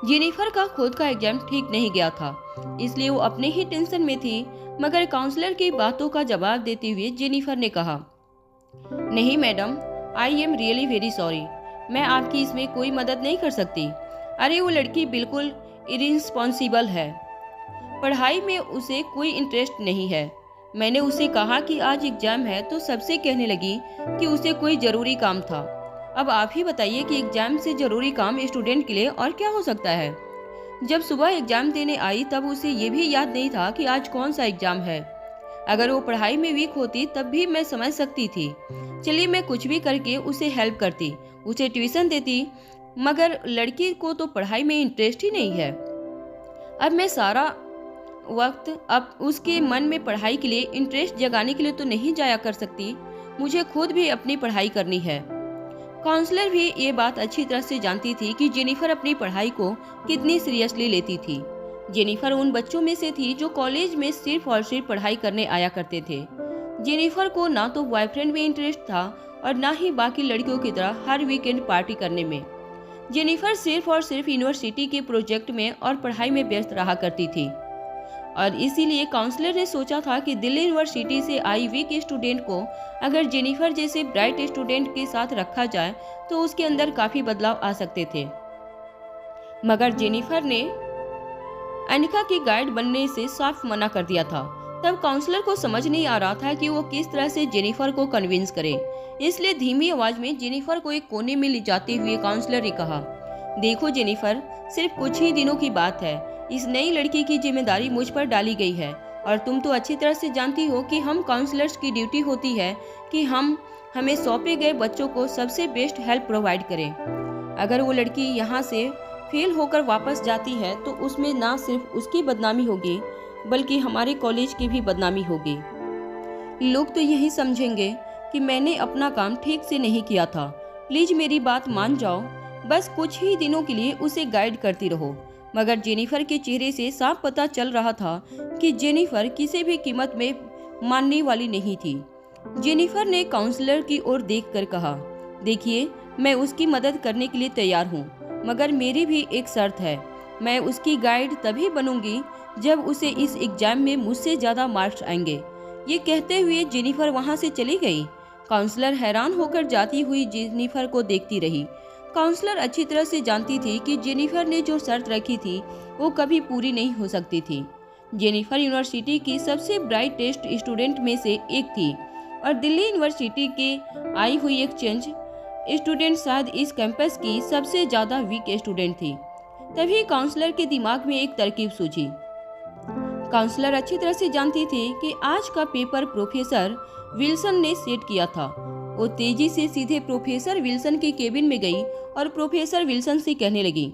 B: जेनिफर का खुद का एग्जाम ठीक नहीं गया था, इसलिए वो अपने ही टेंशन में थी, मगर काउंसलर की बातों का जवाब देते हुए जेनिफर ने कहा, नहीं madam, I am really very sorry, मैं आपकी इसमें कोई मदद नहीं कर सकती। अरे वो लड़की बिल्कुल इरिस्पॉन्सिबल है, पढ़ाई में उसे कोई इंटरेस्ट नहीं है। मैंने उसे कहा कि आज एग्जाम है तो सबसे कहने लगी कि उसे कोई ज़रूरी काम था। अब आप ही बताइए कि एग्जाम से ज़रूरी काम स्टूडेंट के लिए और क्या हो सकता है। जब सुबह एग्जाम देने आई तब उसे ये भी याद नहीं था कि आज कौन सा एग्जाम है। अगर वो पढ़ाई में वीक होती तब भी मैं समझ सकती थी। चलिए मैं कुछ भी करके उसे हेल्प करती, उसे ट्यूशन देती, मगर लड़की को तो पढ़ाई में इंटरेस्ट ही नहीं है। अब मैं सारा वक्त अब उसके मन में पढ़ाई के लिए इंटरेस्ट जगाने के लिए तो नहीं जाया कर सकती, मुझे खुद भी अपनी पढ़ाई करनी है। काउंसलर भी ये बात अच्छी तरह से जानती थी कि जेनिफर अपनी पढ़ाई को कितनी सीरियसली लेती थी। जेनिफर उन बच्चों में से थी जो कॉलेज में सिर्फ और सिर्फ पढ़ाई करने आया करते थे। जेनिफर को ना तो बॉयफ्रेंड में इंटरेस्ट था और ना ही बाकी लड़कियों की तरह हर वीकेंड पार्टी करने में। जेनिफर सिर्फ और सिर्फ यूनिवर्सिटी के प्रोजेक्ट में और पढ़ाई में व्यस्त रहा करती थी और इसीलिए काउंसलर ने सोचा था कि दिल्ली यूनिवर्सिटी से आई वीक स्टूडेंट को अगर जेनिफर जैसे ब्राइट स्टूडेंट के साथ रखा जाए तो उसके अंदर काफ़ी बदलाव आ सकते थे। मगर जेनिफर ने अनिका की गाइड बनने से साफ मना कर दिया था। तब काउंसलर को समझ नहीं आ रहा था कि वो किस तरह से जेनिफर को कन्विंस करे, इसलिए धीमी आवाज में जेनिफर को एक कोने में ले जाते हुए काउंसलर ने कहा, देखो जेनिफर, सिर्फ कुछ ही दिनों की बात है। इस नई लड़की की जिम्मेदारी मुझ पर डाली गई है और तुम तो अच्छी तरह से जानती हो कि हम काउंसलर्स की ड्यूटी होती है कि हम हमें सौंपे गए बच्चों को सबसे बेस्ट हेल्प प्रोवाइड करें। अगर वो लड़की यहाँ से फेल होकर वापस जाती है तो उसमें ना सिर्फ उसकी बदनामी होगी बल्कि हमारे कॉलेज की भी बदनामी होगी। लोग तो यही समझेंगे कि मैंने अपना काम ठीक से नहीं किया था। प्लीज मेरी बात मान जाओ, बस कुछ ही दिनों के लिए उसे गाइड करती रहो। मगर जेनिफर के चेहरे से साफ पता चल रहा था कि जेनिफर किसी भी कीमत में मानने वाली नहीं थी। जेनिफर ने काउंसलर की ओर देखकर कहा, देखिए, मैं उसकी मदद करने के लिए तैयार हूँ, मगर मेरी भी एक शर्त है। मैं उसकी गाइड तभी बनूंगी जब उसे इस एग्जाम में मुझसे ज़्यादा मार्क्स आएंगे। ये कहते हुए जेनिफर वहाँ से चली गई। काउंसलर हैरान होकर जाती हुई जेनिफर को देखती रही। काउंसलर अच्छी तरह से जानती थी कि जेनिफर ने जो शर्त रखी थी वो कभी पूरी नहीं हो सकती थी। जेनिफर यूनिवर्सिटी की सबसे ब्राइटेस्ट स्टूडेंट में से एक थी और दिल्ली यूनिवर्सिटी के आई हुई एक्सचेंज स्टूडेंट शायद इस कैंपस की सबसे ज़्यादा वीक स्टूडेंट थी। तभी काउंसलर के दिमाग में एक तरकीब सूझी। काउंसलर अच्छी तरह से जानती थी कि आज का पेपर प्रोफेसर विल्सन ने सेट किया था। वो तेजी से सीधे प्रोफेसर विल्सन के केबिन में गई और प्रोफेसर विल्सन से कहने लगी,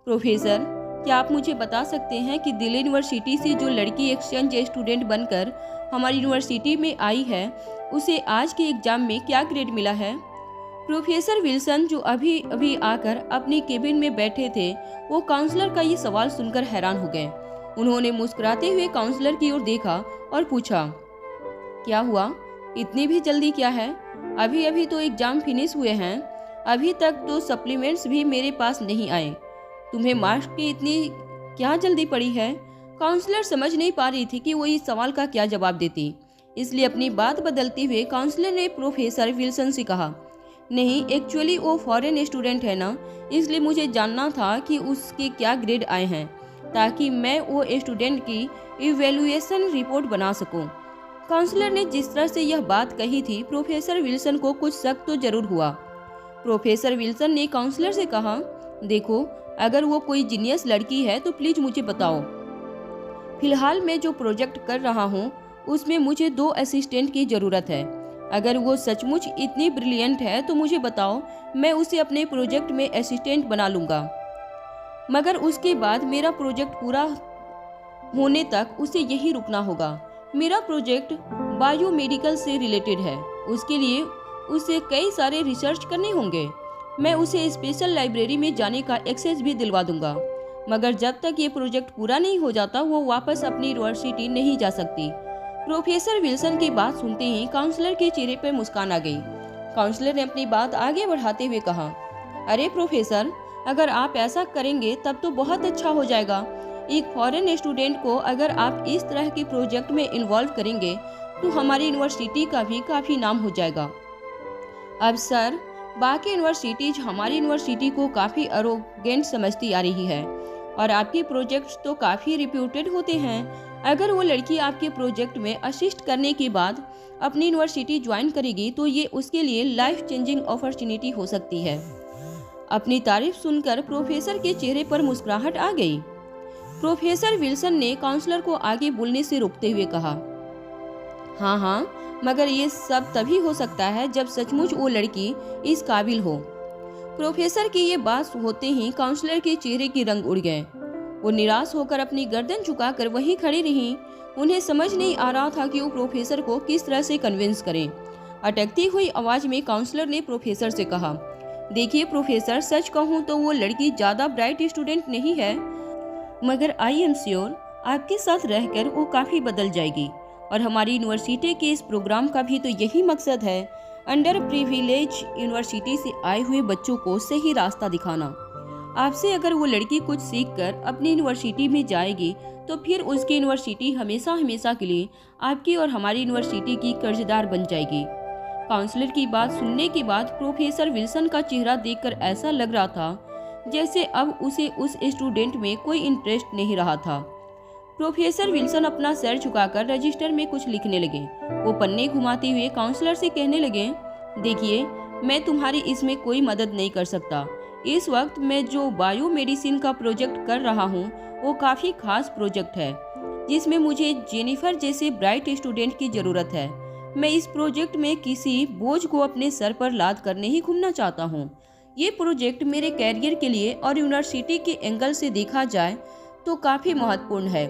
B: प्रोफेसर, क्या आप मुझे बता सकते हैं कि दिल्ली यूनिवर्सिटी से जो लड़की एक्सचेंज स्टूडेंट बनकर हमारी यूनिवर्सिटी में आई है उसे आज के एग्जाम में क्या ग्रेड मिला है? प्रोफेसर विल्सन, जो अभी अभी आकर अपने केबिन में बैठे थे, वो काउंसलर का ये सवाल सुनकर हैरान हो गए। उन्होंने मुस्कुराते हुए काउंसलर की ओर देखा और पूछा, क्या हुआ? इतनी भी जल्दी क्या है? अभी अभी तो एग्जाम फिनिश हुए हैं, अभी तक तो सप्लीमेंट्स भी मेरे पास नहीं आए। तुम्हें मार्क्स की इतनी क्या जल्दी पड़ी है? काउंसलर समझ नहीं पा रही थी कि वो इस सवाल का क्या जवाब देती, इसलिए अपनी बात बदलते हुए काउंसलर ने प्रोफेसर विल्सन से कहा, नहीं, एक्चुअली वो फॉरेन स्टूडेंट है ना, इसलिए मुझे जानना था कि उसके क्या ग्रेड आए हैं ताकि मैं वो स्टूडेंट की इवैल्यूएशन रिपोर्ट बना सकूं। काउंसलर ने जिस तरह से यह बात कही थी, प्रोफेसर विल्सन को कुछ शक तो जरूर हुआ। प्रोफेसर विल्सन ने काउंसलर से कहा, देखो, अगर वो कोई जीनियस लड़की है तो प्लीज मुझे बताओ। फिलहाल मैं जो प्रोजेक्ट कर रहा हूँ उसमें मुझे 2 असिस्टेंट की ज़रूरत है। अगर वो सचमुच इतनी ब्रिलियंट है तो मुझे बताओ, मैं उसे अपने प्रोजेक्ट में असिस्टेंट बना लूँगा। मगर उसके बाद मेरा प्रोजेक्ट पूरा होने तक उसे यही रुकना होगा। मेरा प्रोजेक्ट बायोमेडिकल से रिलेटेड है, उसके लिए उसे कई सारे रिसर्च करने होंगे। मैं उसे स्पेशल लाइब्रेरी में जाने का एक्सेस भी दिलवा दूंगा, मगर जब तक ये प्रोजेक्ट पूरा नहीं हो जाता वो वापस अपनी यूनिवर्सिटी नहीं जा सकती। प्रोफेसर विल्सन की बात सुनते ही काउंसलर के चेहरे पर मुस्कान आ गई। काउंसलर ने अपनी बात आगे बढ़ाते हुए कहा, अरे प्रोफेसर, अगर आप ऐसा करेंगे तब तो बहुत अच्छा हो जाएगा। एक फॉरेन स्टूडेंट को अगर आप इस तरह के प्रोजेक्ट में इन्वॉल्व करेंगे तो हमारी यूनिवर्सिटी का भी काफ़ी नाम हो जाएगा। अब सर, बाकी यूनिवर्सिटीज हमारी यूनिवर्सिटी को काफ़ी अरोगेंट समझती आ रही है और आपके प्रोजेक्ट्स तो काफ़ी रिप्यूटेड होते हैं। अगर वो लड़की आपके प्रोजेक्ट में असिस्ट करने के बाद अपनी यूनिवर्सिटी ज्वाइन करेगी तो ये उसके लिए लाइफ चेंजिंग अपॉर्चुनिटी हो सकती है। अपनी तारीफ सुनकर प्रोफेसर के चेहरे पर मुस्कुराहट आ गई। प्रोफेसर विल्सन ने काउंसलर को आगे बोलने से रोकते हुए कहा, हाँ, मगर ये सब तभी हो सकता है जब सचमुच वो लड़की इस काबिल हो। प्रोफेसर की ये बात होते ही काउंसलर के चेहरे की रंग उड़ गए। वो निराश होकर अपनी गर्दन झुकाकर वहीं खड़ी रहीं। उन्हें समझ नहीं आ रहा था कि वो प्रोफेसर को किस तरह से कन्विंस करें। अटकती हुई आवाज में काउंसलर ने प्रोफेसर से कहा, देखिए प्रोफेसर, सच कहूँ तो वो लड़की ज़्यादा ब्राइट स्टूडेंट नहीं है, मगर आई एम श्योर आपके साथ रहकर वो काफ़ी बदल जाएगी। और हमारी यूनिवर्सिटी के इस प्रोग्राम का भी तो यही मकसद है, अंडर प्रिविलेज यूनिवर्सिटी से आए हुए बच्चों को सही रास्ता दिखाना। आपसे अगर वो लड़की कुछ सीखकर अपनी यूनिवर्सिटी में जाएगी तो फिर उसकी यूनिवर्सिटी हमेशा हमेशा के लिए आपकी और हमारी यूनिवर्सिटी की कर्जदार बन जाएगी। काउंसलर की बात सुनने के बाद प्रोफेसर विल्सन का चेहरा देखकर ऐसा लग रहा था जैसे अब उसे उस स्टूडेंट में कोई इंटरेस्ट नहीं रहा था। प्रोफेसर विल्सन अपना सर झुकाकर रजिस्टर में कुछ लिखने लगे। वो पन्ने घुमाते हुए काउंसलर से कहने लगे, देखिए, मैं तुम्हारी इसमें कोई मदद नहीं कर सकता। इस वक्त मैं जो बायोमेडिसिन का प्रोजेक्ट कर रहा हूँ वो काफ़ी खास प्रोजेक्ट है जिसमें मुझे जेनिफर जैसे ब्राइट स्टूडेंट की ज़रूरत है। मैं इस प्रोजेक्ट में किसी बोझ को अपने सर पर लाद कर नहीं घूमना चाहता हूँ। ये प्रोजेक्ट मेरे कैरियर के लिए और यूनिवर्सिटी के एंगल से देखा जाए तो काफ़ी महत्वपूर्ण है।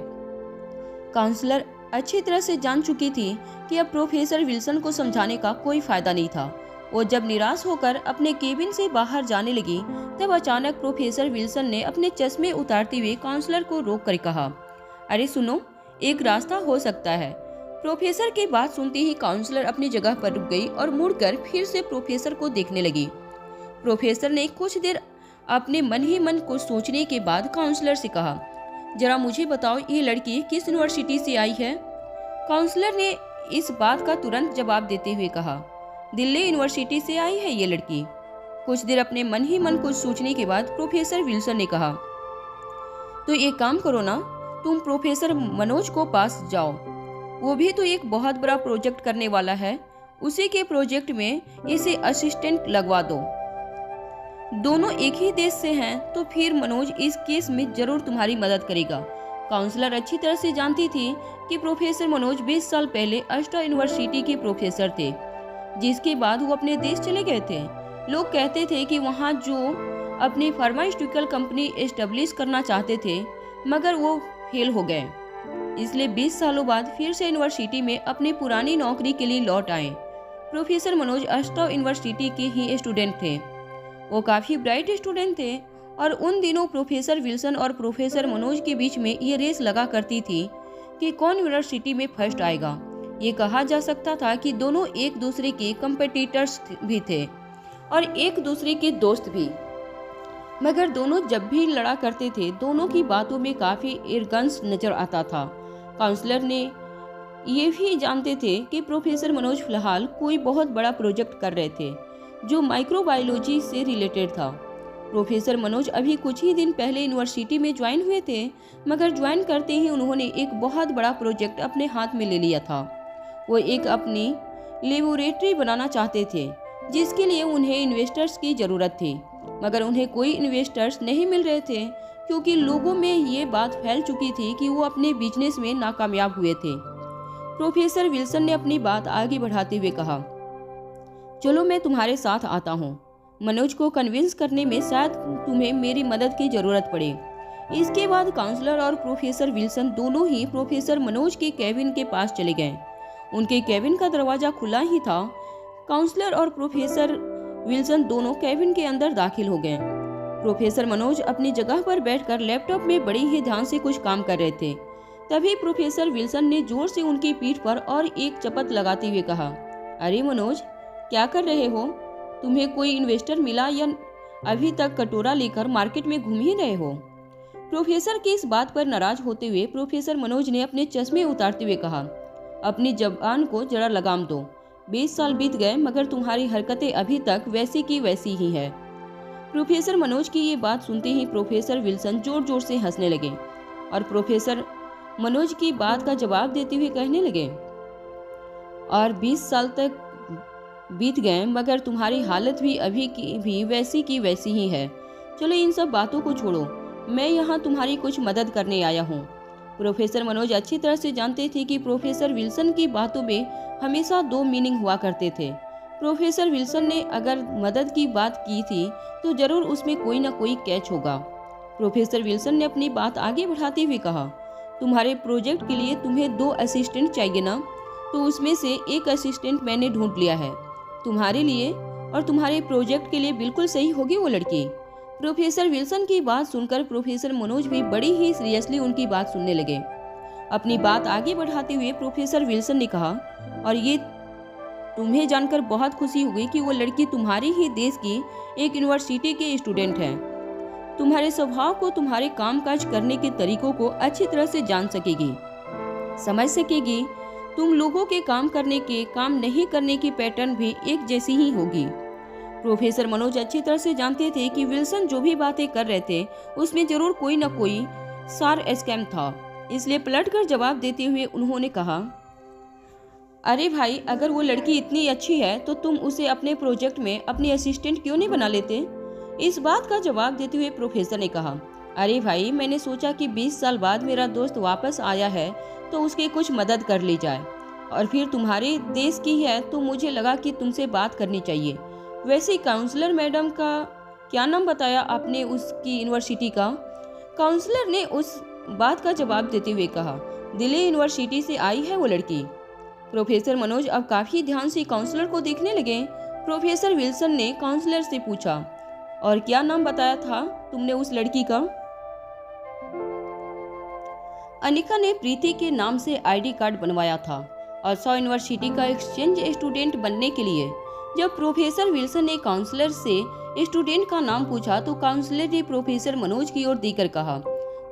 B: काउंसलर अच्छी तरह से जान चुकी थी कि अब प्रोफेसर विल्सन को समझाने का कोई फायदा नहीं था। वो जब निराश होकर अपने केबिन से बाहर जाने लगी तब अचानक प्रोफेसर विल्सन ने अपने चश्मे उतारते हुए काउंसलर को रोक कर कहा, अरे सुनो, एक रास्ता हो सकता है। प्रोफेसर की बात सुनते ही काउंसलर अपनी जगह पर रुक गई और मुड़कर फिर से प्रोफेसर को देखने लगी। प्रोफेसर ने कुछ देर अपने मन ही मन कुछ सोचने के बाद काउंसलर से कहा, जरा मुझे बताओ, ये लड़की किस यूनिवर्सिटी से आई है? काउंसलर ने इस बात का तुरंत जवाब देते हुए कहा, दिल्ली यूनिवर्सिटी से आई है ये लड़की। कुछ देर अपने मन ही मन कुछ सोचने के बाद प्रोफेसर विल्सन ने कहा, तो एक काम करो ना, तुम प्रोफेसर मनोज को पास जाओ, वो भी तो एक बहुत बड़ा प्रोजेक्ट करने वाला है। उसी के प्रोजेक्ट में इसे असिस्टेंट लगवा दो। दोनों एक ही देश से हैं तो फिर मनोज इस केस में जरूर तुम्हारी मदद करेगा। काउंसलर अच्छी तरह से जानती थी कि प्रोफेसर मनोज 20 साल पहले अष्टा यूनिवर्सिटी के प्रोफेसर थे, जिसके बाद वो अपने देश चले गए थे। लोग कहते थे कि वहाँ जो अपनी फार्मास्यूटिकल कंपनी एस्टेब्लिश करना चाहते थे, मगर वो फेल हो गए, इसलिए 20 सालों बाद फिर से यूनिवर्सिटी में अपनी पुरानी नौकरी के लिए लौट आए। प्रोफेसर मनोज अष्टा यूनिवर्सिटी के ही स्टूडेंट थे। वो काफ़ी ब्राइट स्टूडेंट थे और उन दिनों प्रोफेसर विल्सन और प्रोफेसर मनोज के बीच में ये रेस लगा करती थी कि कौन यूनिवर्सिटी में फर्स्ट आएगा। ये कहा जा सकता था कि दोनों एक दूसरे के कंपटीटर्स भी थे और एक दूसरे के दोस्त भी, मगर दोनों जब भी लड़ा करते थे दोनों की बातों में काफ़ी एरोगेंस नजर आता था। काउंसलर ने ये भी जानते थे कि प्रोफेसर मनोज फिलहाल कोई बहुत बड़ा प्रोजेक्ट कर रहे थे जो माइक्रोबायोलॉजी से रिलेटेड था। प्रोफेसर मनोज अभी कुछ ही दिन पहले यूनिवर्सिटी में ज्वाइन हुए थे, मगर ज्वाइन करते ही उन्होंने एक बहुत बड़ा प्रोजेक्ट अपने हाथ में ले लिया था। वो एक अपनी लेबोरेटरी बनाना चाहते थे जिसके लिए उन्हें इन्वेस्टर्स की ज़रूरत थी, मगर उन्हें कोई इन्वेस्टर्स नहीं मिल रहे थे क्योंकि लोगों में ये बात फैल चुकी थी कि वो अपने बिजनेस में नाकामयाब हुए थे। प्रोफेसर विल्सन ने अपनी बात आगे बढ़ाते हुए कहा, चलो मैं तुम्हारे साथ आता हूँ। मनोज को कन्विंस करने में शायद तुम्हें मेरी मदद की जरूरत पड़े। इसके बाद काउंसलर और प्रोफेसर विल्सन दोनों ही प्रोफेसर मनोज के केबिन के पास चले गए। उनके केबिन का दरवाजा खुला ही था। काउंसलर और प्रोफेसर विल्सन दोनों केबिन के अंदर दाखिल हो गए। प्रोफेसर मनोज अपनी जगह पर बैठकर लैपटॉप में बड़ी ही ध्यान से कुछ काम कर रहे थे। तभी प्रोफेसर विल्सन ने जोर से उनकी पीठ पर और एक चपत लगाते हुए कहा, अरे मनोज, क्या कर रहे हो? तुम्हें कोई इन्वेस्टर मिला या अभी तक कटोरा लेकर मार्केट में घूम ही रहे हो? प्रोफेसर की इस बात पर नाराज होते हुए प्रोफेसर मनोज ने अपने चश्मे उतारते हुए कहा, अपनी जबान को जरा लगाम दो। 20 साल बीत गए मगर तुम्हारी हरकतें अभी तक वैसी की वैसी ही है। प्रोफेसर मनोज की ये बात सुनते ही प्रोफेसर विल्सन जोर जोर से हंसने लगे और प्रोफेसर मनोज की बात का जवाब देते हुए कहने लगे, और 20 साल तक बीत गए मगर तुम्हारी हालत भी अभी की भी वैसी की वैसी ही है। चलो इन सब बातों को छोड़ो, मैं यहाँ तुम्हारी कुछ मदद करने आया हूँ। प्रोफेसर मनोज अच्छी तरह से जानते थे कि प्रोफेसर विल्सन की बातों में हमेशा दो मीनिंग हुआ करते थे। प्रोफेसर विल्सन ने अगर मदद की बात की थी तो जरूर उसमें कोई ना कोई कैच होगा। प्रोफेसर विल्सन ने अपनी बात आगे बढ़ाते हुए कहा, तुम्हारे प्रोजेक्ट के लिए तुम्हें 2 असिस्टेंट चाहिए ना? तो उसमें से एक असिस्टेंट मैंने ढूंढ लिया है तुम्हारे लिए, और तुम्हारे प्रोजेक्ट के लिए बिल्कुल सही होगी वो लड़की। प्रोफेसर विल्सन की बात सुनकर प्रोफेसर मनोज भी बड़ी ही सीरियसली उनकी बात सुनने लगे। अपनी बात आगे बढ़ाते हुए प्रोफेसर विल्सन ने कहा, और ये तुम्हें जानकर बहुत खुशी होगी कि वो लड़की तुम्हारी ही देश की एक यूनिवर्सिटी के स्टूडेंट है। तुम्हारे स्वभाव को, तुम्हारे कामकाज करने के तरीकों को अच्छी तरह से जान सकेगी, समझ सकेगी। तुम लोगों के काम करने के, काम नहीं करने की पैटर्न भी एक जैसी ही होगी। प्रोफेसर मनोज अच्छी तरह से जानते थे कि विल्सन जो भी बातें कर रहे थे उसमें जरूर कोई न कोई सार स्कैम था। इसलिए पलटकर जवाब देते हुए उन्होंने कहा, अरे भाई, अगर वो लड़की इतनी अच्छी है तो तुम उसे अपने प्रोजेक्ट में अपनी असिस्टेंट क्यों नहीं बना लेते? इस बात का जवाब देते हुए प्रोफेसर ने कहा, अरे भाई, मैंने सोचा कि 20 साल बाद मेरा दोस्त वापस आया है तो उसकी कुछ मदद कर ली जाए, और फिर तुम्हारे देश की है तो मुझे लगा कि तुमसे बात करनी चाहिए। वैसे काउंसलर मैडम का क्या नाम बताया आपने उसकी यूनिवर्सिटी का? काउंसलर ने उस बात का जवाब देते हुए कहा, दिल्ली यूनिवर्सिटी से आई है वो लड़की। प्रोफेसर मनोज अब काफी ध्यान से काउंसलर को देखने लगे। प्रोफेसर विल्सन ने काउंसलर से पूछा, और क्या नाम बताया था तुमने उस लड़की का? अनिका ने प्रीति के नाम से आईडी कार्ड बनवाया था और 100 यूनिवर्सिटी का एक्सचेंज स्टूडेंट बनने के लिए। जब प्रोफेसर विल्सन ने काउंसलर से स्टूडेंट का नाम पूछा तो काउंसलर ने प्रोफेसर मनोज की ओर देखकर कहा,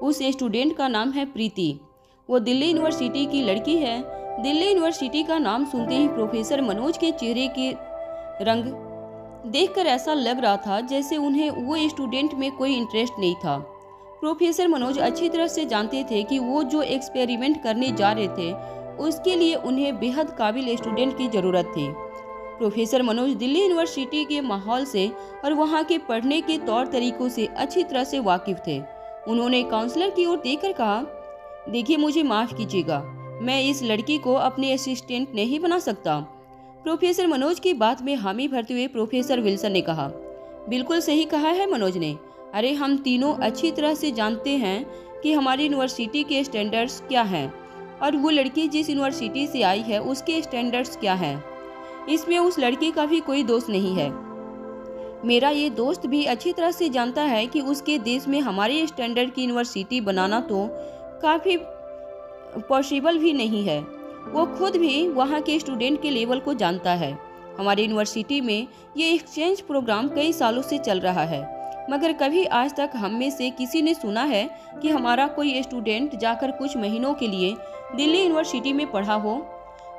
B: उस स्टूडेंट का नाम है प्रीति, वो दिल्ली यूनिवर्सिटी की लड़की है। दिल्ली यूनिवर्सिटी का नाम सुनते ही प्रोफेसर मनोज के चेहरे के रंग देखकर ऐसा लग रहा था जैसे उन्हें वो स्टूडेंट में कोई इंटरेस्ट नहीं था। प्रोफेसर मनोज अच्छी तरह से जानते थे कि वो जो एक्सपेरिमेंट करने जा रहे थे उसके लिए उन्हें बेहद काबिल स्टूडेंट की जरूरत थी। प्रोफेसर मनोज दिल्ली यूनिवर्सिटी के माहौल से और वहाँ के पढ़ने के तौर तरीकों से अच्छी तरह से वाकिफ थे। उन्होंने काउंसलर की ओर देखकर कहा, देखिए, मुझे माफ कीजिएगा, मैं इस लड़की को अपने असिस्टेंट नहीं बना सकता। प्रोफेसर मनोज की बात में हामी भरते हुए प्रोफेसर विल्सन ने कहा, बिल्कुल सही कहा है मनोज ने। अरे, हम तीनों अच्छी तरह से जानते हैं कि हमारी यूनिवर्सिटी के स्टैंडर्ड्स क्या हैं और वो लड़की जिस यूनिवर्सिटी से आई है उसके स्टैंडर्ड्स क्या हैं। इसमें उस लड़की का भी कोई दोष नहीं है। मेरा ये दोस्त भी अच्छी तरह से जानता है कि उसके देश में हमारे स्टैंडर्ड की यूनिवर्सिटी बनाना तो काफ़ी पॉसिबल भी नहीं है। वो खुद भी वहाँ के स्टूडेंट के लेवल को जानता है। हमारी यूनिवर्सिटी में ये एक्सचेंज प्रोग्राम कई सालों से चल रहा है, मगर कभी आज तक हम में से किसी ने सुना है कि हमारा कोई स्टूडेंट जाकर कुछ महीनों के लिए दिल्ली यूनिवर्सिटी में पढ़ा हो।